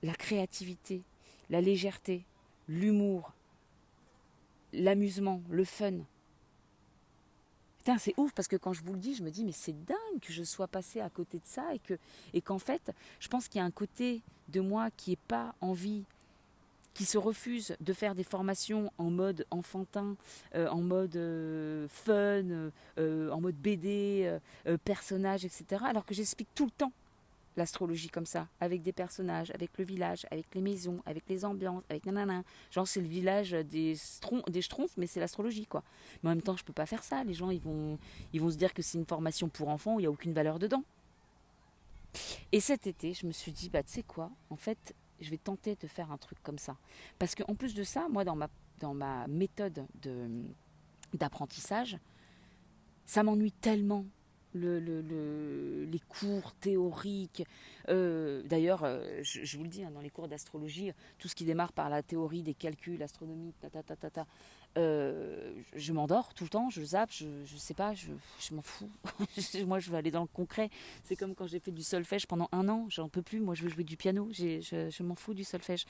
la créativité, la légèreté, l'humour, l'amusement, le fun. Putain, c'est ouf parce que quand je vous le dis, je me dis mais c'est dingue que je sois passée à côté de ça et qu'en fait, je pense qu'il y a un côté de moi qui n'est pas envie, qui se refuse de faire des formations en mode enfantin, en mode fun, en mode BD, personnage, etc. Alors que j'explique tout le temps l'astrologie comme ça, avec des personnages, avec le village, avec les maisons, avec les ambiances, avec nanana. Genre c'est le village des Schtroumpfs, mais c'est l'astrologie quoi. Mais en même temps, je peux pas faire ça. Les gens, ils vont se dire que c'est une formation pour enfants où il n'y a aucune valeur dedans. Et cet été, je me suis dit, bah tu sais quoi, en fait, je vais tenter de faire un truc comme ça. Parce qu'en plus de ça, moi, dans ma méthode d'apprentissage, ça m'ennuie tellement les cours théoriques. D'ailleurs, je vous le dis, hein, dans les cours d'astrologie, tout ce qui démarre par la théorie des calculs astronomiques, je m'endors tout le temps, je zappe, je sais pas, je m'en fous. Moi, je veux aller dans le concret. C'est comme quand j'ai fait du solfège pendant 1 an, j'en peux plus. Moi, je veux jouer du piano, je m'en fous du solfège.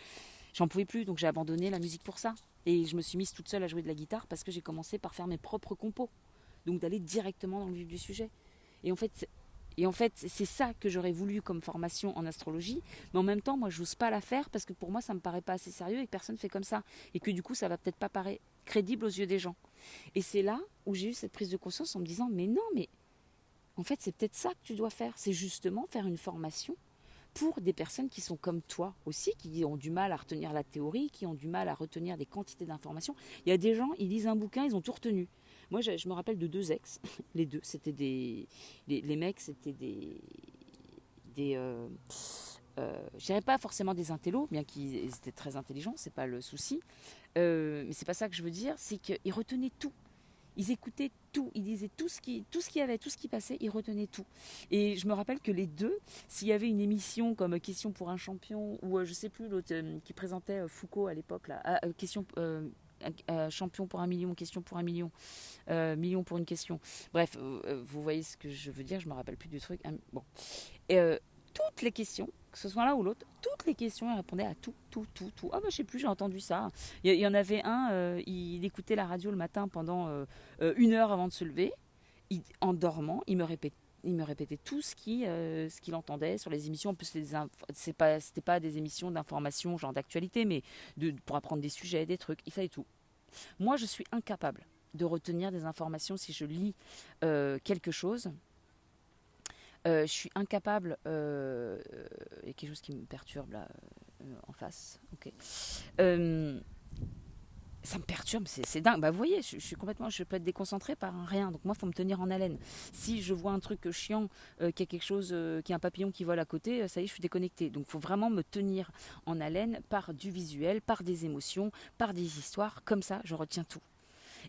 J'en pouvais plus, donc j'ai abandonné la musique pour ça. Et je me suis mise toute seule à jouer de la guitare parce que j'ai commencé par faire mes propres compos. Donc d'aller directement dans le vif du sujet. Et en fait, c'est ça que j'aurais voulu comme formation en astrologie. Mais en même temps, moi, je n'ose pas la faire parce que pour moi, ça me paraît pas assez sérieux et que personne ne fait comme ça. Et que du coup, ça va peut-être pas paraître crédible aux yeux des gens. Et c'est là où j'ai eu cette prise de conscience en me disant, mais non, mais en fait, c'est peut-être ça que tu dois faire. C'est justement faire une formation pour des personnes qui sont comme toi aussi, qui ont du mal à retenir la théorie, qui ont du mal à retenir des quantités d'informations. Il y a des gens, ils lisent un bouquin, ils ont tout retenu. Moi, je me rappelle de 2 ex. Les deux, c'était des... Les mecs, c'était je dirais pas forcément des intellos, bien qu'ils étaient très intelligents, c'est pas le souci. Mais c'est pas ça que je veux dire, c'est qu'ils retenaient tout. Ils écoutaient tout, ils disaient tout ce qu'il y avait, tout ce qui passait, ils retenaient tout. Et je me rappelle que les deux, s'il y avait une émission comme Question pour un champion, ou je sais plus, l'autre qui présentait Foucault à l'époque, là, champion pour 1 million, question pour 1 million, million pour une question. Bref, vous voyez ce que je veux dire, je me rappelle plus du truc. Bon. Et toutes les questions, que ce soit l'un ou l'autre, toutes les questions, elle répondait à tout, tout, tout, tout. Ah bah je sais plus, j'ai entendu ça. Il y en avait un, il écoutait la radio le matin pendant 1 heure avant de se lever. En dormant, il me répétait tout ce qu'il entendait sur les émissions. En plus, c'était pas des émissions d'information, genre d'actualité, mais pour apprendre des sujets, des trucs. Il savait tout. Moi, je suis incapable de retenir des informations si je lis quelque chose. Je suis incapable. Il y a quelque chose qui me perturbe là en face. Ok. Euh, Ça me perturbe, c'est dingue. Bah, vous voyez, je peux être déconcentrée par un rien. Donc moi, il faut me tenir en haleine. Si je vois un truc chiant, qu'il y a quelque chose, qu'il y a un papillon qui vole à côté, ça y est, je suis déconnectée. Donc il faut vraiment me tenir en haleine par du visuel, par des émotions, par des histoires. Comme ça, je retiens tout.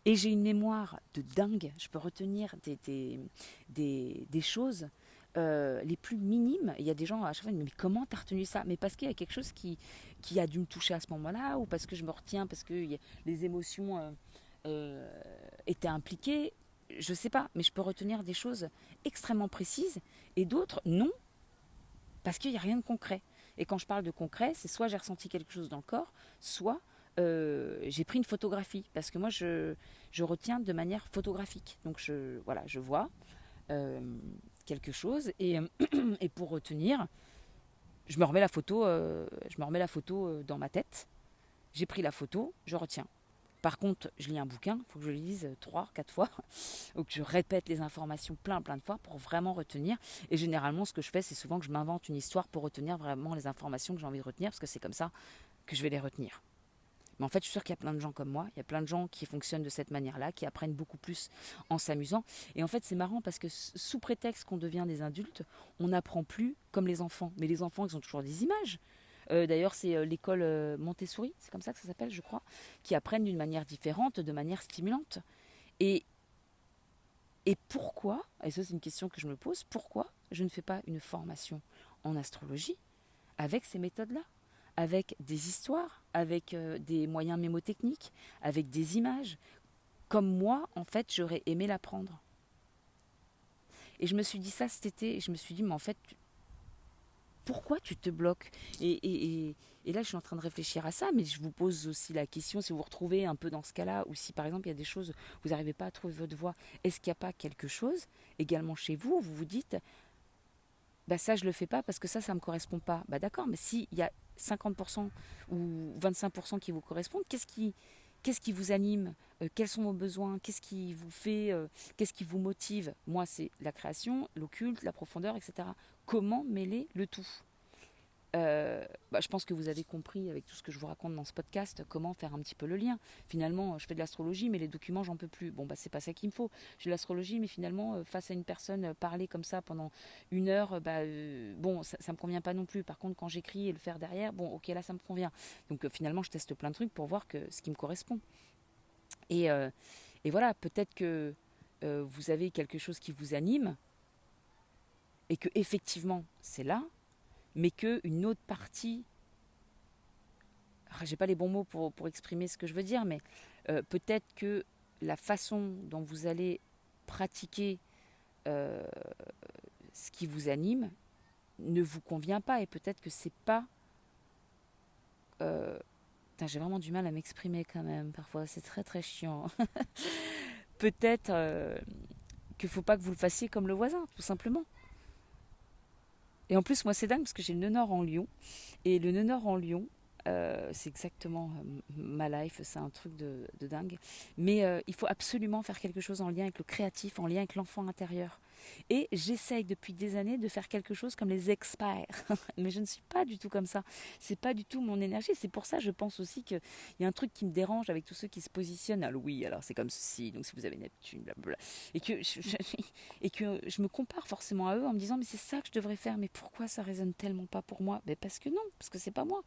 Et j'ai une mémoire de dingue. Je peux retenir des choses les plus minimes. Il y a des gens à chaque fois, mais comment t'as retenu ça? Mais parce qu'il y a quelque chose qui a dû me toucher à ce moment-là, ou parce que je me retiens, parce que les émotions étaient impliquées. Je sais pas, mais je peux retenir des choses extrêmement précises et d'autres non, parce qu'il n'y a rien de concret. Et quand je parle de concret, c'est soit j'ai ressenti quelque chose dans le corps, soit j'ai pris une photographie. Parce que moi, je retiens de manière photographique. Donc, voilà, je vois euh, quelque chose et pour retenir, je me remets la photo dans ma tête. J'ai pris la photo, je retiens. Par contre, je lis un bouquin, il faut que je le lise 3, 4 fois, ou que je répète les informations plein de fois pour vraiment retenir. Et généralement, ce que je fais, c'est souvent que je m'invente une histoire pour retenir vraiment les informations que j'ai envie de retenir, parce que c'est comme ça que je vais les retenir. Mais en fait, je suis sûre qu'il y a plein de gens comme moi, il y a plein de gens qui fonctionnent de cette manière-là, qui apprennent beaucoup plus en s'amusant. Et en fait, c'est marrant parce que sous prétexte qu'on devient des adultes, on n'apprend plus comme les enfants. Mais les enfants, ils ont toujours des images. D'ailleurs, c'est l'école Montessori, c'est comme ça que ça s'appelle, je crois, qui apprennent d'une manière différente, de manière stimulante. Et, et pourquoi, et ça c'est une question que je me pose, pourquoi je ne fais pas une formation en astrologie avec ces méthodes-là, avec des histoires, avec des moyens mémotechniques, avec des images, comme moi, en fait, j'aurais aimé l'apprendre. Et je me suis dit ça cet été, et je me suis dit, mais en fait, pourquoi tu te bloques et là, je suis en train de réfléchir à ça, mais je vous pose aussi la question, si vous vous retrouvez un peu dans ce cas-là, ou si par exemple il y a des choses, vous n'arrivez pas à trouver votre voie, est-ce qu'il n'y a pas quelque chose également chez vous, où vous vous dites, bah ça je le fais pas parce que ça me correspond pas. Bah d'accord, mais s'il y a 50% ou 25% qui vous correspondent, qu'est-ce qui vous anime? Quels sont vos besoins? Qu'est-ce qui vous fait, qu'est-ce qui vous motive? Moi, c'est la création, l'occulte, la profondeur, etc. Comment mêler le tout? Je pense que vous avez compris avec tout ce que je vous raconte dans ce podcast comment faire un petit peu le lien. Finalement, je fais de l'astrologie, mais les documents, j'en peux plus. Bon, c'est pas ça qu'il me faut. J'ai de l'astrologie, mais finalement, face à une personne parler comme ça pendant 1 heure, bon, ça me convient pas non plus. Par contre, quand j'écris et le faire derrière, bon, ok, là, ça me convient. Donc finalement, je teste plein de trucs pour voir ce qui me correspond. Et, euh, et voilà, peut-être que vous avez quelque chose qui vous anime et que effectivement, c'est là, mais qu'une autre partie, j'ai pas les bons mots pour exprimer ce que je veux dire, mais peut-être que la façon dont vous allez pratiquer euh, ce qui vous anime ne vous convient pas, et peut-être que c'est pas... euh, j'ai vraiment du mal à m'exprimer quand même, parfois c'est très très chiant. Peut-être qu'il faut pas que vous le fassiez comme le voisin, tout simplement. Et en plus, moi c'est dingue parce que j'ai le nœud nord en Lion, et le nœud nord en Lion, c'est exactement ma life, c'est un truc de dingue. Mais il faut absolument faire quelque chose en lien avec le créatif, en lien avec l'enfant intérieur. Et j'essaye depuis des années de faire quelque chose comme les experts. Mais je ne suis pas du tout comme ça. C'est pas du tout mon énergie. C'est pour ça, je pense aussi qu'il y a un truc qui me dérange avec tous ceux qui se positionnent. Alors oui, alors c'est comme ceci, donc si vous avez Neptune, blablabla. Et que je me compare forcément à eux en me disant, mais c'est ça que je devrais faire. Mais pourquoi ça résonne tellement pas pour moi? Parce que non, parce que c'est pas moi.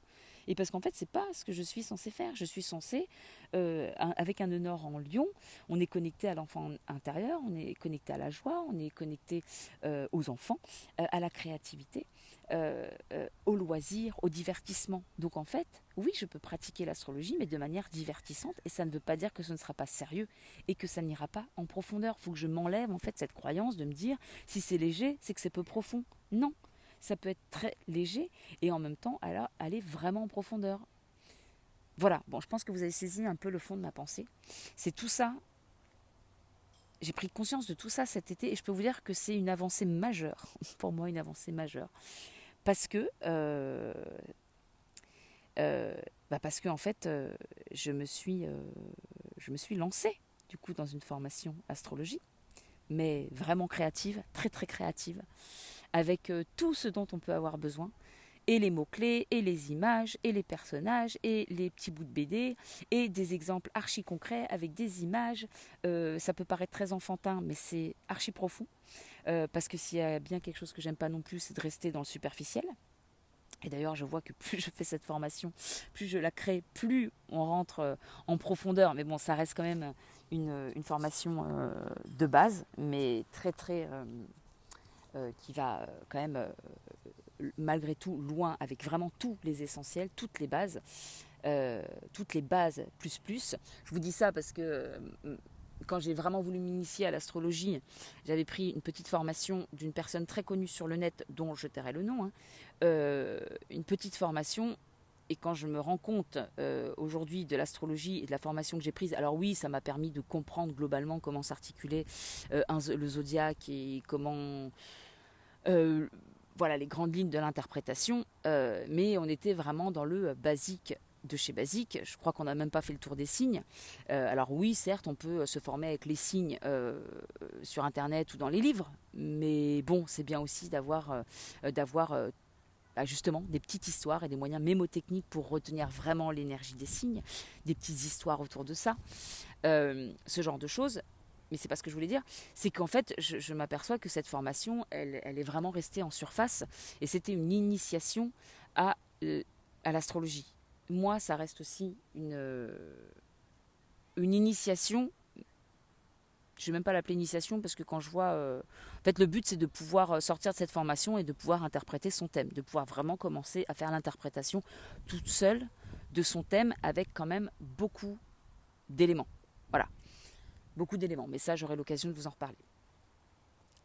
Et parce qu'en fait, c'est pas ce que je suis censée faire. Je suis censée, avec un nœud nord en Lion, on est connecté à l'enfant intérieur, on est connecté à la joie, on est connecté aux enfants, à la créativité, au loisir, au divertissement. Donc en fait, oui, je peux pratiquer l'astrologie, mais de manière divertissante, et ça ne veut pas dire que ce ne sera pas sérieux et que ça n'ira pas en profondeur. Il faut que je m'enlève en fait cette croyance de me dire si c'est léger, c'est que c'est peu profond. Non, ça peut être très léger et en même temps aller vraiment en profondeur. Voilà, bon, je pense que vous avez saisi un peu le fond de ma pensée. C'est tout ça. J'ai pris conscience de tout ça cet été et je peux vous dire que c'est une avancée majeure, pour moi une avancée majeure. Parce que, euh, parce que en fait, je me suis lancée du coup dans une formation astrologie, mais vraiment créative, très très créative, avec tout ce dont on peut avoir besoin, et les mots-clés, et les images, et les personnages, et les petits bouts de BD, et des exemples archi concrets avec des images. Ça peut paraître très enfantin, mais c'est archi profond, parce que s'il y a bien quelque chose que j'aime pas non plus, c'est de rester dans le superficiel. Et d'ailleurs, je vois que plus je fais cette formation, plus je la crée, plus on rentre en profondeur. Mais bon, ça reste quand même une formation de base, mais très très qui va quand même malgré tout loin avec vraiment tous les essentiels, toutes les bases plus plus. Je vous dis ça parce que quand j'ai vraiment voulu m'initier à l'astrologie, j'avais pris une petite formation d'une personne très connue sur le net, dont je tairai le nom, hein, une petite formation. Et quand je me rends compte aujourd'hui de l'astrologie et de la formation que j'ai prise, alors oui, ça m'a permis de comprendre globalement comment s'articulait le zodiaque et comment euh, voilà les grandes lignes de l'interprétation, mais on était vraiment dans le basique de chez basique. Je crois qu'on n'a même pas fait le tour des signes. Alors oui, certes, on peut se former avec les signes sur Internet ou dans les livres, mais bon, c'est bien aussi d'avoir justement des petites histoires et des moyens mémotechniques pour retenir vraiment l'énergie des signes, des petites histoires autour de ça, ce genre de choses. Mais c'est pas ce que je voulais dire, c'est qu'en fait, je m'aperçois que cette formation, elle est vraiment restée en surface, et c'était une initiation à, euh, à l'astrologie. Moi, ça reste aussi une initiation. Je ne vais même pas l'appeler initiation parce que quand je vois... en fait, le but, c'est de pouvoir sortir de cette formation et de pouvoir interpréter son thème, de pouvoir vraiment commencer à faire l'interprétation toute seule de son thème avec quand même beaucoup d'éléments. Voilà, beaucoup d'éléments. Mais ça, j'aurai l'occasion de vous en reparler.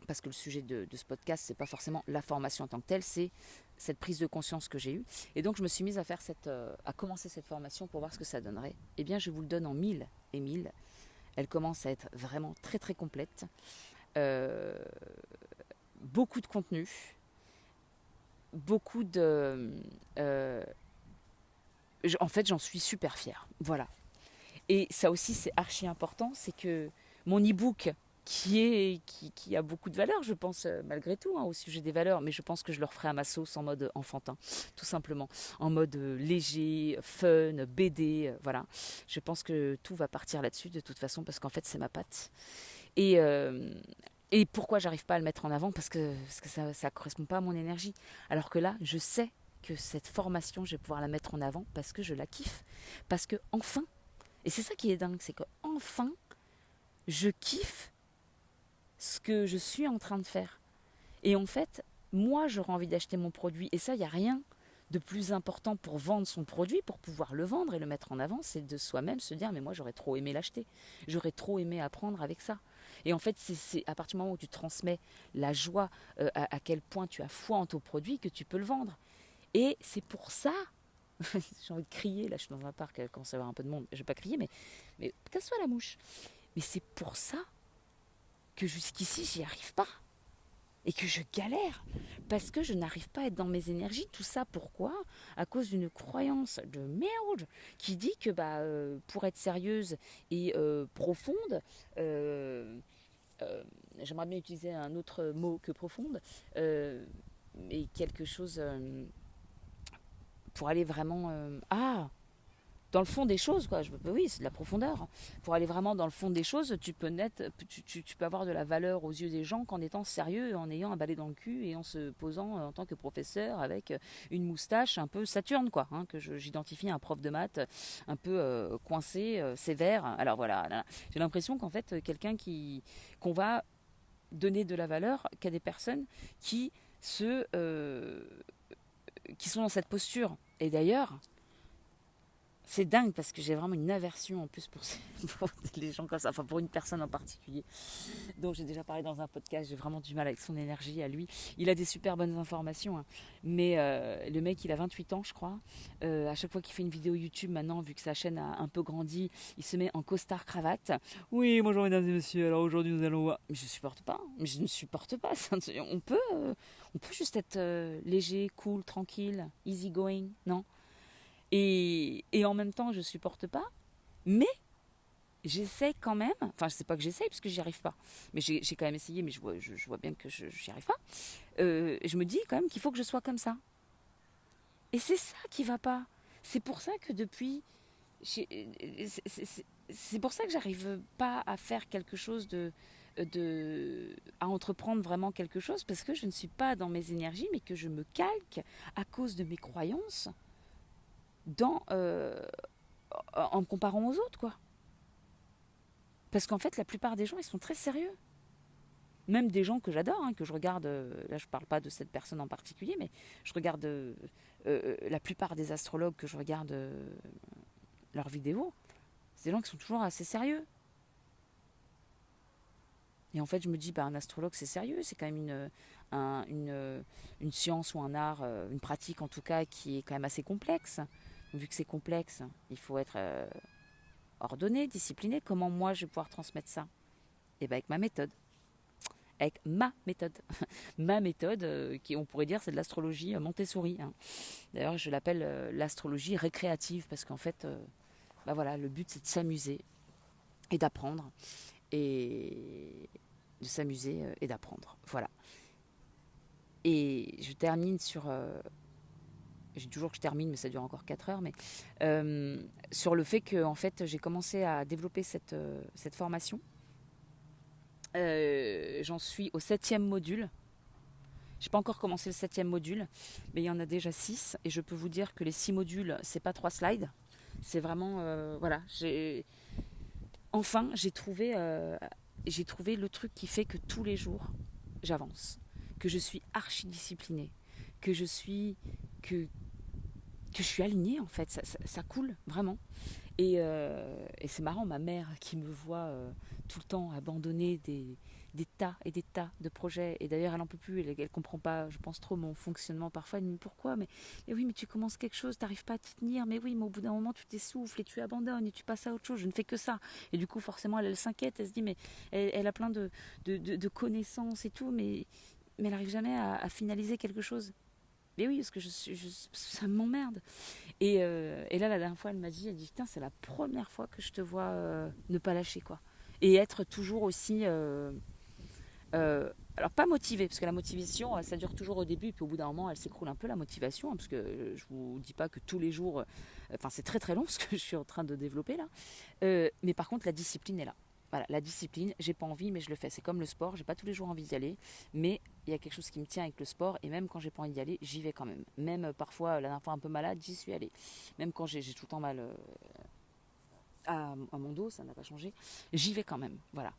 Parce que le sujet de ce podcast, c'est pas forcément la formation en tant que telle, c'est cette prise de conscience que j'ai eue. Et donc, je me suis mise à commencer cette formation pour voir ce que ça donnerait. Eh bien, je vous le donne en 1000 et 1000. Elle commence à être vraiment très très complète. Euh, Beaucoup de contenu, beaucoup de... en fait, j'en suis super fière. Voilà. Et ça aussi, c'est archi important, c'est que mon e-book, qui a beaucoup de valeur, je pense, malgré tout, hein, au sujet des valeurs, mais je pense que je le referai à ma sauce en mode enfantin, tout simplement, en mode léger, fun, BD, voilà. Je pense que tout va partir là-dessus, de toute façon, parce qu'en fait, c'est ma patte. Et, euh, et pourquoi j'arrive pas à le mettre en avant? Parce que ça ne correspond pas à mon énergie. Alors que là, je sais que cette formation, je vais pouvoir la mettre en avant parce que je la kiffe. Parce que enfin, et c'est ça qui est dingue, c'est que enfin, je kiffe ce que je suis en train de faire. Et en fait, moi, j'aurais envie d'acheter mon produit. Et ça, il n'y a rien de plus important pour vendre son produit, pour pouvoir le vendre et le mettre en avant, c'est de soi-même se dire, mais moi, j'aurais trop aimé l'acheter. J'aurais trop aimé apprendre avec ça. Et en fait, c'est à partir du moment où tu transmets la joie, à quel point tu as foi en ton produit, que tu peux le vendre. Et c'est pour ça, j'ai envie de crier, là je suis dans un parc, quand ça va avoir un peu de monde, je vais pas crier, mais casse-toi la mouche. Mais c'est pour ça que jusqu'ici, j'y arrive pas. Et que je galère parce que je n'arrive pas à être dans mes énergies. Tout ça, pourquoi? À cause d'une croyance de merde qui dit que pour être sérieuse et profonde, euh, euh, j'aimerais bien utiliser un autre mot que profonde, mais quelque chose pour aller vraiment... dans le fond des choses, quoi. Oui, c'est de la profondeur. Pour aller vraiment dans le fond des choses, tu peux avoir de la valeur aux yeux des gens qu'en étant sérieux, en ayant un balai dans le cul et en se posant en tant que professeur avec une moustache un peu Saturne, quoi. Hein, j'identifie à un prof de maths un peu coincé, sévère. Alors voilà, là, j'ai l'impression qu'en fait, qu'on va donner de la valeur qu'à des personnes qui se, qui sont dans cette posture. Et d'ailleurs, c'est dingue parce que j'ai vraiment une aversion en plus pour les gens comme ça, enfin pour une personne en particulier dont j'ai déjà parlé dans un podcast. J'ai vraiment du mal avec son énergie à lui. Il a des super bonnes informations, hein. Mais le mec il a 28 ans je crois. À chaque fois qu'il fait une vidéo YouTube maintenant, vu que sa chaîne a un peu grandi, il se met en costard cravate. Oui, bonjour mesdames et messieurs, alors aujourd'hui nous allons voir. Mais je supporte pas, mais je ne supporte pas ça. On peut juste être léger, cool, tranquille, easy going, non? Et en même temps, je supporte pas, mais j'essaie quand même. Enfin, c'est pas que j'essaie, parce que j'y arrive pas. Mais j'ai quand même essayé, mais je vois bien que j'y arrive pas. Je me dis quand même qu'il faut que je sois comme ça. Et c'est ça qui va pas. C'est pour ça que depuis. C'est pour ça que j'arrive pas à faire quelque chose à entreprendre vraiment quelque chose, parce que je ne suis pas dans mes énergies, mais que je me calque à cause de mes croyances dans, en me comparant aux autres, quoi. Parce qu'en fait, la plupart des gens, ils sont très sérieux. Même des gens que j'adore, hein, que je regarde, là je parle pas de cette personne en particulier, mais je regarde la plupart des astrologues que je regarde leurs vidéos, c'est des gens qui sont toujours assez sérieux. Et en fait, je me dis, bah, un astrologue, c'est sérieux, c'est quand même une science ou un art, une pratique en tout cas, qui est quand même assez complexe. Vu que c'est complexe, il faut être ordonné, discipliné. Comment moi je vais pouvoir transmettre ça? Et bien avec ma méthode. Avec ma méthode. Ma méthode, qui on pourrait dire c'est de l'astrologie Montessori. Hein. D'ailleurs je l'appelle l'astrologie récréative parce qu'en fait, bah voilà, le but c'est de s'amuser et d'apprendre. Et de s'amuser et d'apprendre. Voilà. Et je termine sur... j'ai toujours que je termine, mais ça dure encore 4 heures, mais sur le fait que en fait, j'ai commencé à développer cette formation. J'en suis au 7e module. Je n'ai pas encore commencé le 7e module, mais il y en a déjà 6. Et je peux vous dire que les 6 modules, c'est pas 3 slides. C'est vraiment... voilà. Enfin, j'ai trouvé le truc qui fait que tous les jours, j'avance. Que je suis archi disciplinée. Que je suis... Que je suis alignée en fait, ça coule vraiment. Et c'est marrant, ma mère qui me voit tout le temps abandonner des tas et des tas de projets, et d'ailleurs elle n'en peut plus, elle comprend pas, je pense, trop mon fonctionnement parfois. Elle me dit pourquoi, mais oui, mais tu commences quelque chose, t'arrives pas à t'y tenir, mais oui, mais au bout d'un moment tu t'essouffles et tu abandonnes et tu passes à autre chose, je ne fais que ça. Et du coup forcément elle s'inquiète, elle se dit mais elle a plein de connaissances et tout, mais elle n'arrive jamais à finaliser quelque chose. Mais oui, parce que ça m'emmerde. Et là, la dernière fois, elle dit, putain, c'est la première fois que je te vois ne pas lâcher, quoi. Et être toujours aussi... alors, pas motivée, parce que la motivation, ça dure toujours au début, puis au bout d'un moment, elle s'écroule un peu, la motivation, hein, parce que je vous dis pas que tous les jours... Enfin, c'est très très long, ce que je suis en train de développer, là. Mais par contre, la discipline est là. Voilà, la discipline, j'ai pas envie, mais je le fais. C'est comme le sport, j'ai pas tous les jours envie d'y aller, mais il y a quelque chose qui me tient avec le sport, et même quand j'ai pas envie d'y aller, j'y vais quand même. Même parfois, la dernière fois un peu malade, j'y suis allée. Même quand j'ai tout le temps mal à mon dos, ça n'a pas changé, j'y vais quand même. Voilà.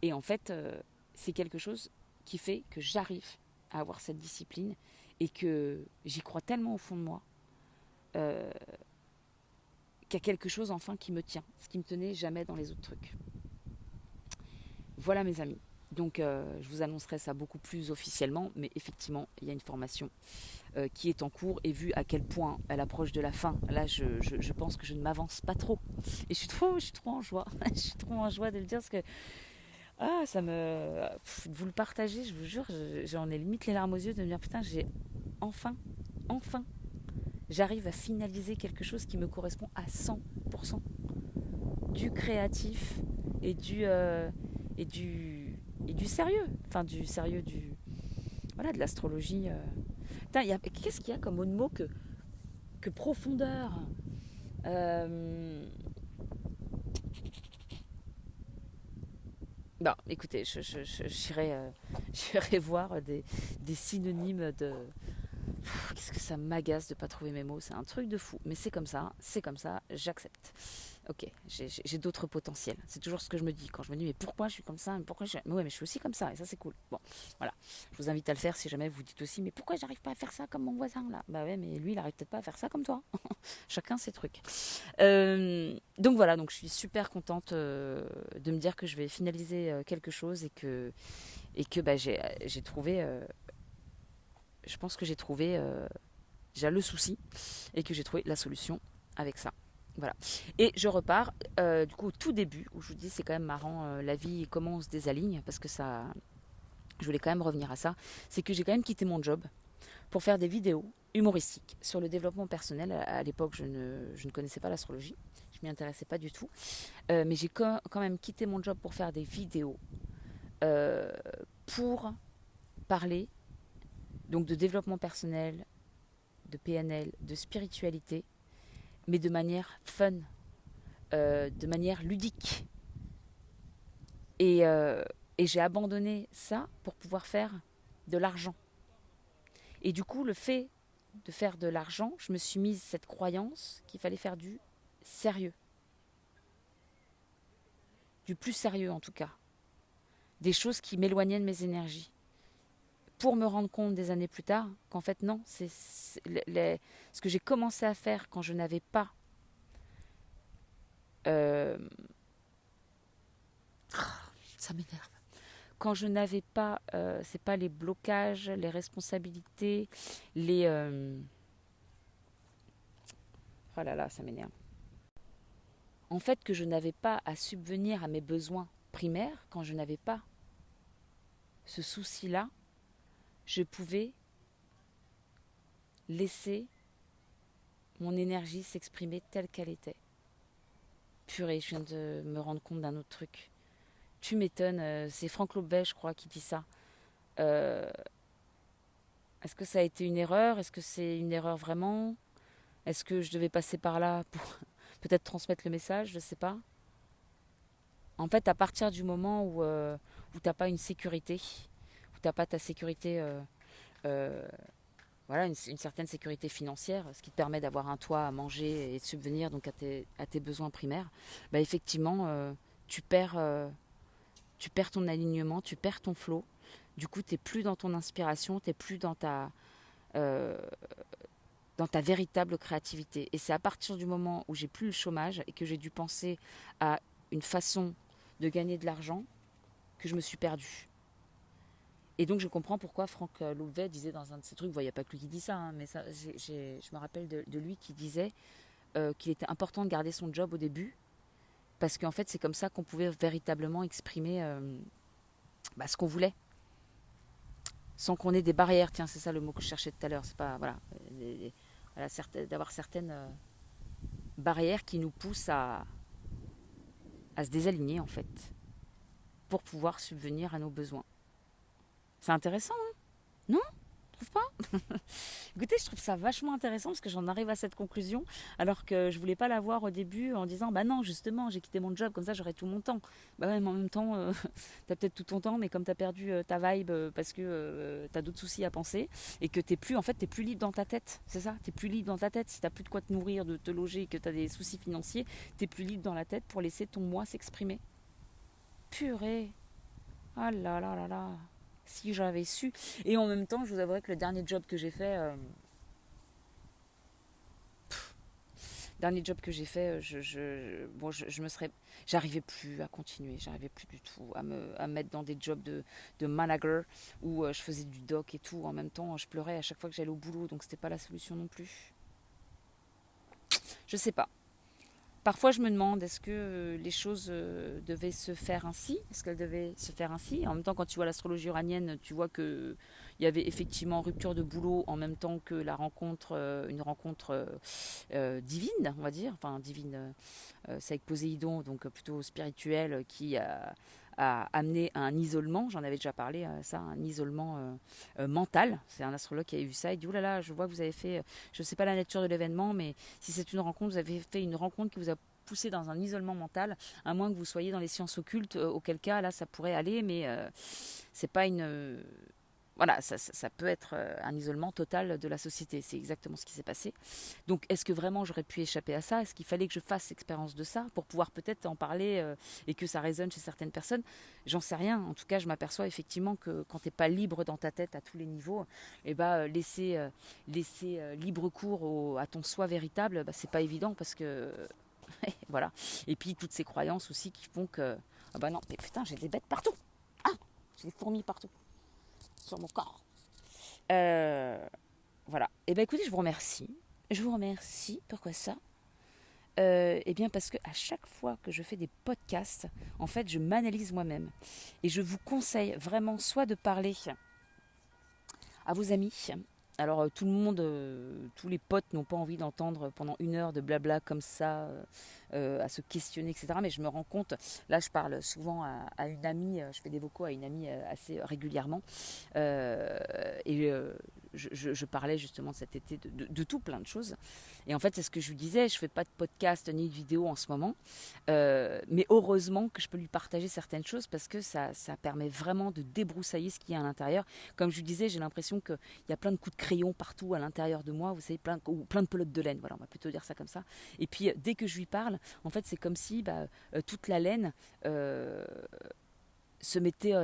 Et en fait, c'est quelque chose qui fait que j'arrive à avoir cette discipline et que j'y crois tellement au fond de moi euh, qu'il y a quelque chose enfin qui me tient, ce qui me tenait jamais dans les autres trucs. Voilà mes amis. Donc je vous annoncerai ça beaucoup plus officiellement, mais effectivement, il y a une formation qui est en cours, et vu à quel point elle approche de la fin, là je pense que je ne m'avance pas trop. Et je suis trop en joie. Je suis trop en joie de le dire parce que ça me... de vous le partager, je vous jure, j'en ai limite les larmes aux yeux de me dire putain, j'ai enfin, j'arrive à finaliser quelque chose qui me correspond à 100%. Du créatif et et du, et du sérieux. Enfin, du sérieux, voilà, de l'astrologie. Putain, qu'est-ce qu'il y a comme autre mot que profondeur? Euh, Bon, écoutez, j'irai j'irai voir des synonymes de... Qu'est-ce que ça m'agace de pas trouver mes mots, c'est un truc de fou. Mais c'est comme ça, j'accepte. Ok, j'ai d'autres potentiels. C'est toujours ce que je me dis quand je me dis mais pourquoi je suis comme ça, mais pourquoi je... Mais ouais, mais je suis aussi comme ça et ça c'est cool. Bon, voilà. Je vous invite à le faire si jamais vous dites aussi mais pourquoi j'arrive pas à faire ça comme mon voisin là. Bah ouais, mais lui il arrive peut-être pas à faire ça comme toi. Chacun ses trucs. Donc voilà, donc je suis super contente de me dire que je vais finaliser quelque chose et que bah, j'ai trouvé, je pense que j'ai trouvé déjà le souci et que j'ai trouvé la solution avec ça. Voilà. Et je repars du coup au tout début où je vous dis c'est quand même marrant la vie et comment on se désaligne parce que ça, je voulais quand même revenir à ça, c'est que j'ai quand même quitté mon job pour faire des vidéos humoristiques sur le développement personnel. À l'époque, je ne connaissais pas l'astrologie, je m'y intéressais pas du tout. Mais j'ai quand même quitté mon job pour faire des vidéos euh, pour parler donc de développement personnel, de PNL, de spiritualité, mais de manière fun, de manière ludique. Et, euh, et j'ai abandonné ça pour pouvoir faire de l'argent. Et du coup, le fait de faire de l'argent, je me suis mise cette croyance qu'il fallait faire du sérieux, du plus sérieux en tout cas, des choses qui m'éloignaient de mes énergies. Pour me rendre compte des années plus tard qu'en fait non, ce que j'ai commencé à faire quand je n'avais pas euh, ça m'énerve. Quand je n'avais pas, c'est pas les blocages, les responsabilités, les oh là là, ça m'énerve. En fait, que je n'avais pas à subvenir à mes besoins primaires, quand je n'avais pas ce souci-là, je pouvais laisser mon énergie s'exprimer telle qu'elle était. Purée, je viens de me rendre compte d'un autre truc. Tu m'étonnes, c'est Franck Lobvet, je crois, qui dit ça. Euh, Est-ce que ça a été une erreur? Est-ce que c'est une erreur vraiment? Est-ce que je devais passer par là pour peut-être transmettre le message? Je ne sais pas. En fait, à partir du moment où tu n'as pas une sécurité, où tu n'as pas ta sécurité, euh, voilà, une certaine sécurité financière, ce qui te permet d'avoir un toit à manger et de subvenir donc à tes besoins primaires, bah effectivement, tu perds, tu perds ton alignement, tu perds ton flow. Du coup, tu n'es plus dans ton inspiration, tu n'es plus euh, dans ta véritable créativité. Et c'est à partir du moment où j'ai plus le chômage et que j'ai dû penser à une façon de gagner de l'argent que je me suis perdue. Et donc je comprends pourquoi Franck Louvet disait dans un de ses trucs, il n'y a pas que lui qui dit ça, hein, mais ça, je me rappelle de lui qui disait qu'il était important de garder son job au début, parce qu'en fait c'est comme ça qu'on pouvait véritablement exprimer ce qu'on voulait, sans qu'on ait des barrières. Tiens, c'est ça le mot que je cherchais tout à l'heure, c'est pas, voilà, voilà d'avoir certaines barrières qui nous poussent à se désaligner en fait, pour pouvoir subvenir à nos besoins. C'est intéressant, hein? Non? Tu trouves pas? Écoutez, je trouve ça vachement intéressant parce que j'en arrive à cette conclusion alors que je voulais pas l'avoir au début en disant bah non, justement, j'ai quitté mon job, comme ça j'aurai tout mon temps. Bah ouais, mais en même temps, t'as peut-être tout ton temps, mais comme t'as perdu ta vibe parce que t'as d'autres soucis à penser et que t'es plus, en fait, t'es plus libre dans ta tête, c'est ça? T'es plus libre dans ta tête. Si t'as plus de quoi te nourrir, de te loger, que t'as des soucis financiers, t'es plus libre dans la tête pour laisser ton moi s'exprimer. Purée! Ah là là là là! Si j'avais su. Et en même temps, je vous avouerai que le dernier job que j'ai fait, bon, je me serais, j'arrivais plus à continuer, j'arrivais plus du tout à me mettre dans des jobs de manager où je faisais du doc et tout. En même temps, je pleurais à chaque fois que j'allais au boulot, donc c'était pas la solution non plus. Je sais pas. Parfois, je me demande, est-ce que les choses devaient se faire ainsi? Est-ce qu'elles devaient se faire ainsi? En même temps, quand tu vois l'astrologie uranienne, tu vois qu'il y avait effectivement rupture de boulot en même temps que la rencontre, une rencontre divine, on va dire. Enfin, divine, c'est avec Poséidon, donc plutôt spirituelle, qui a amené à un isolement, j'en avais déjà parlé, ça, un isolement mental. C'est un astrologue qui a eu ça, il dit, oh là là, je vois que vous avez fait, je ne sais pas la nature de l'événement, mais si c'est une rencontre, vous avez fait une rencontre qui vous a poussé dans un isolement mental, à moins que vous soyez dans les sciences occultes, auquel cas, là, ça pourrait aller, mais c'est pas une... voilà, ça peut être un isolement total de la société. C'est exactement ce qui s'est passé. Donc, est-ce que vraiment j'aurais pu échapper à ça? Est-ce qu'il fallait que je fasse l'expérience de ça pour pouvoir peut-être en parler et que ça résonne chez certaines personnes? J'en sais rien. En tout cas, je m'aperçois effectivement que quand tu n'es pas libre dans ta tête à tous les niveaux, eh ben, laisser libre cours à ton soi véritable, bah, c'est pas évident parce que voilà. Et puis toutes ces croyances aussi qui font que ah bah non, mais putain, j'ai des bêtes partout. Ah, j'ai des fourmis partout sur mon corps. Euh, voilà. Et ben écoutez, je vous remercie. Je vous remercie. Pourquoi ça? Eh bien parce que à chaque fois que je fais des podcasts, en fait, je m'analyse moi-même. Et je vous conseille vraiment soit de parler à vos amis. Alors tout le monde, tous les potes n'ont pas envie d'entendre pendant 1 heure de blabla comme ça, à se questionner, etc. Mais je me rends compte, là je parle souvent à une amie, je fais des vocaux à une amie assez régulièrement, et je parlais justement de cet été de tout plein de choses. Et en fait c'est ce que je lui disais, je fais pas de podcast ni de vidéo en ce moment, mais heureusement que je peux lui partager certaines choses parce que ça permet vraiment de débroussailler ce qu'il y a à l'intérieur. Comme je lui disais, j'ai l'impression qu'il y a plein de coups de crayon partout à l'intérieur de moi, vous savez, plein de pelotes de laine, voilà, on va plutôt dire ça comme ça. Et puis dès que je lui parle, en fait c'est comme si toute la laine euh, se mettait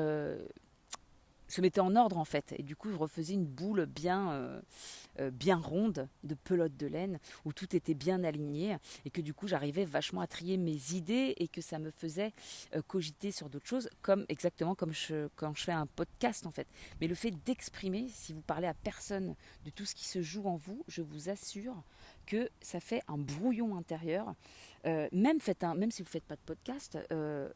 se mettait en ordre en fait. Et du coup, je refaisais une boule bien ronde de pelote de laine où tout était bien aligné et que du coup, j'arrivais vachement à trier mes idées et que ça me faisait cogiter sur d'autres choses, comme exactement comme quand je fais un podcast en fait. Mais le fait d'exprimer, si vous parlez à personne de tout ce qui se joue en vous, je vous assure que ça fait un brouillon intérieur. Même si vous ne faites pas de podcast,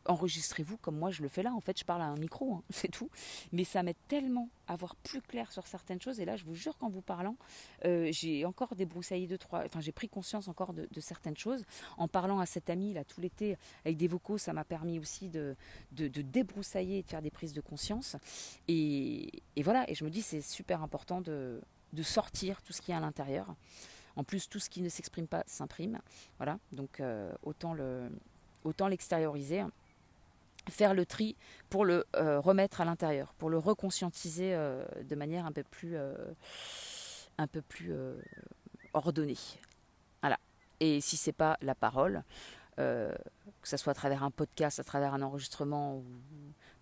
enregistrez-vous comme moi je le fais là. En fait, je parle à un micro, hein, c'est tout. Mais ça m'aide tellement à voir plus clair sur certaines choses. Et là, je vous jure qu'en vous parlant, j'ai encore débroussaillé enfin, j'ai pris conscience encore de certaines choses. En parlant à cette amie là tout l'été avec des vocaux, ça m'a permis aussi de débroussailler et de faire des prises de conscience. Et voilà. Et je me dis c'est super important de sortir tout ce qu'il y a à l'intérieur. En plus, tout ce qui ne s'exprime pas s'imprime. Voilà, donc autant l'extérioriser, faire le tri pour le remettre à l'intérieur, pour le reconscientiser de manière un peu plus ordonnée. Voilà. Et si c'est pas la parole, que ce soit à travers un podcast, à travers un enregistrement ou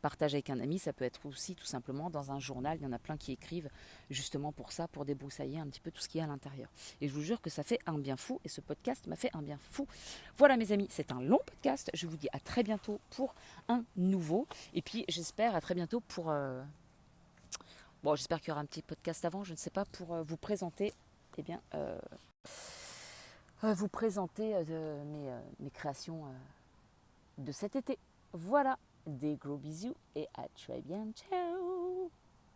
partage avec un ami, ça peut être aussi tout simplement dans un journal. Il y en a plein qui écrivent justement pour ça, pour débroussailler un petit peu tout ce qu'il y a à l'intérieur. Et je vous jure que ça fait un bien fou et ce podcast m'a fait un bien fou. Voilà mes amis, c'est un long podcast. Je vous dis à très bientôt pour un nouveau. Et puis j'espère à très bientôt pour... Bon, j'espère qu'il y aura un petit podcast avant, je ne sais pas, pour vous présenter, eh bien, vous présenter mes créations de cet été. Voilà, des gros bisous et à très bientôt.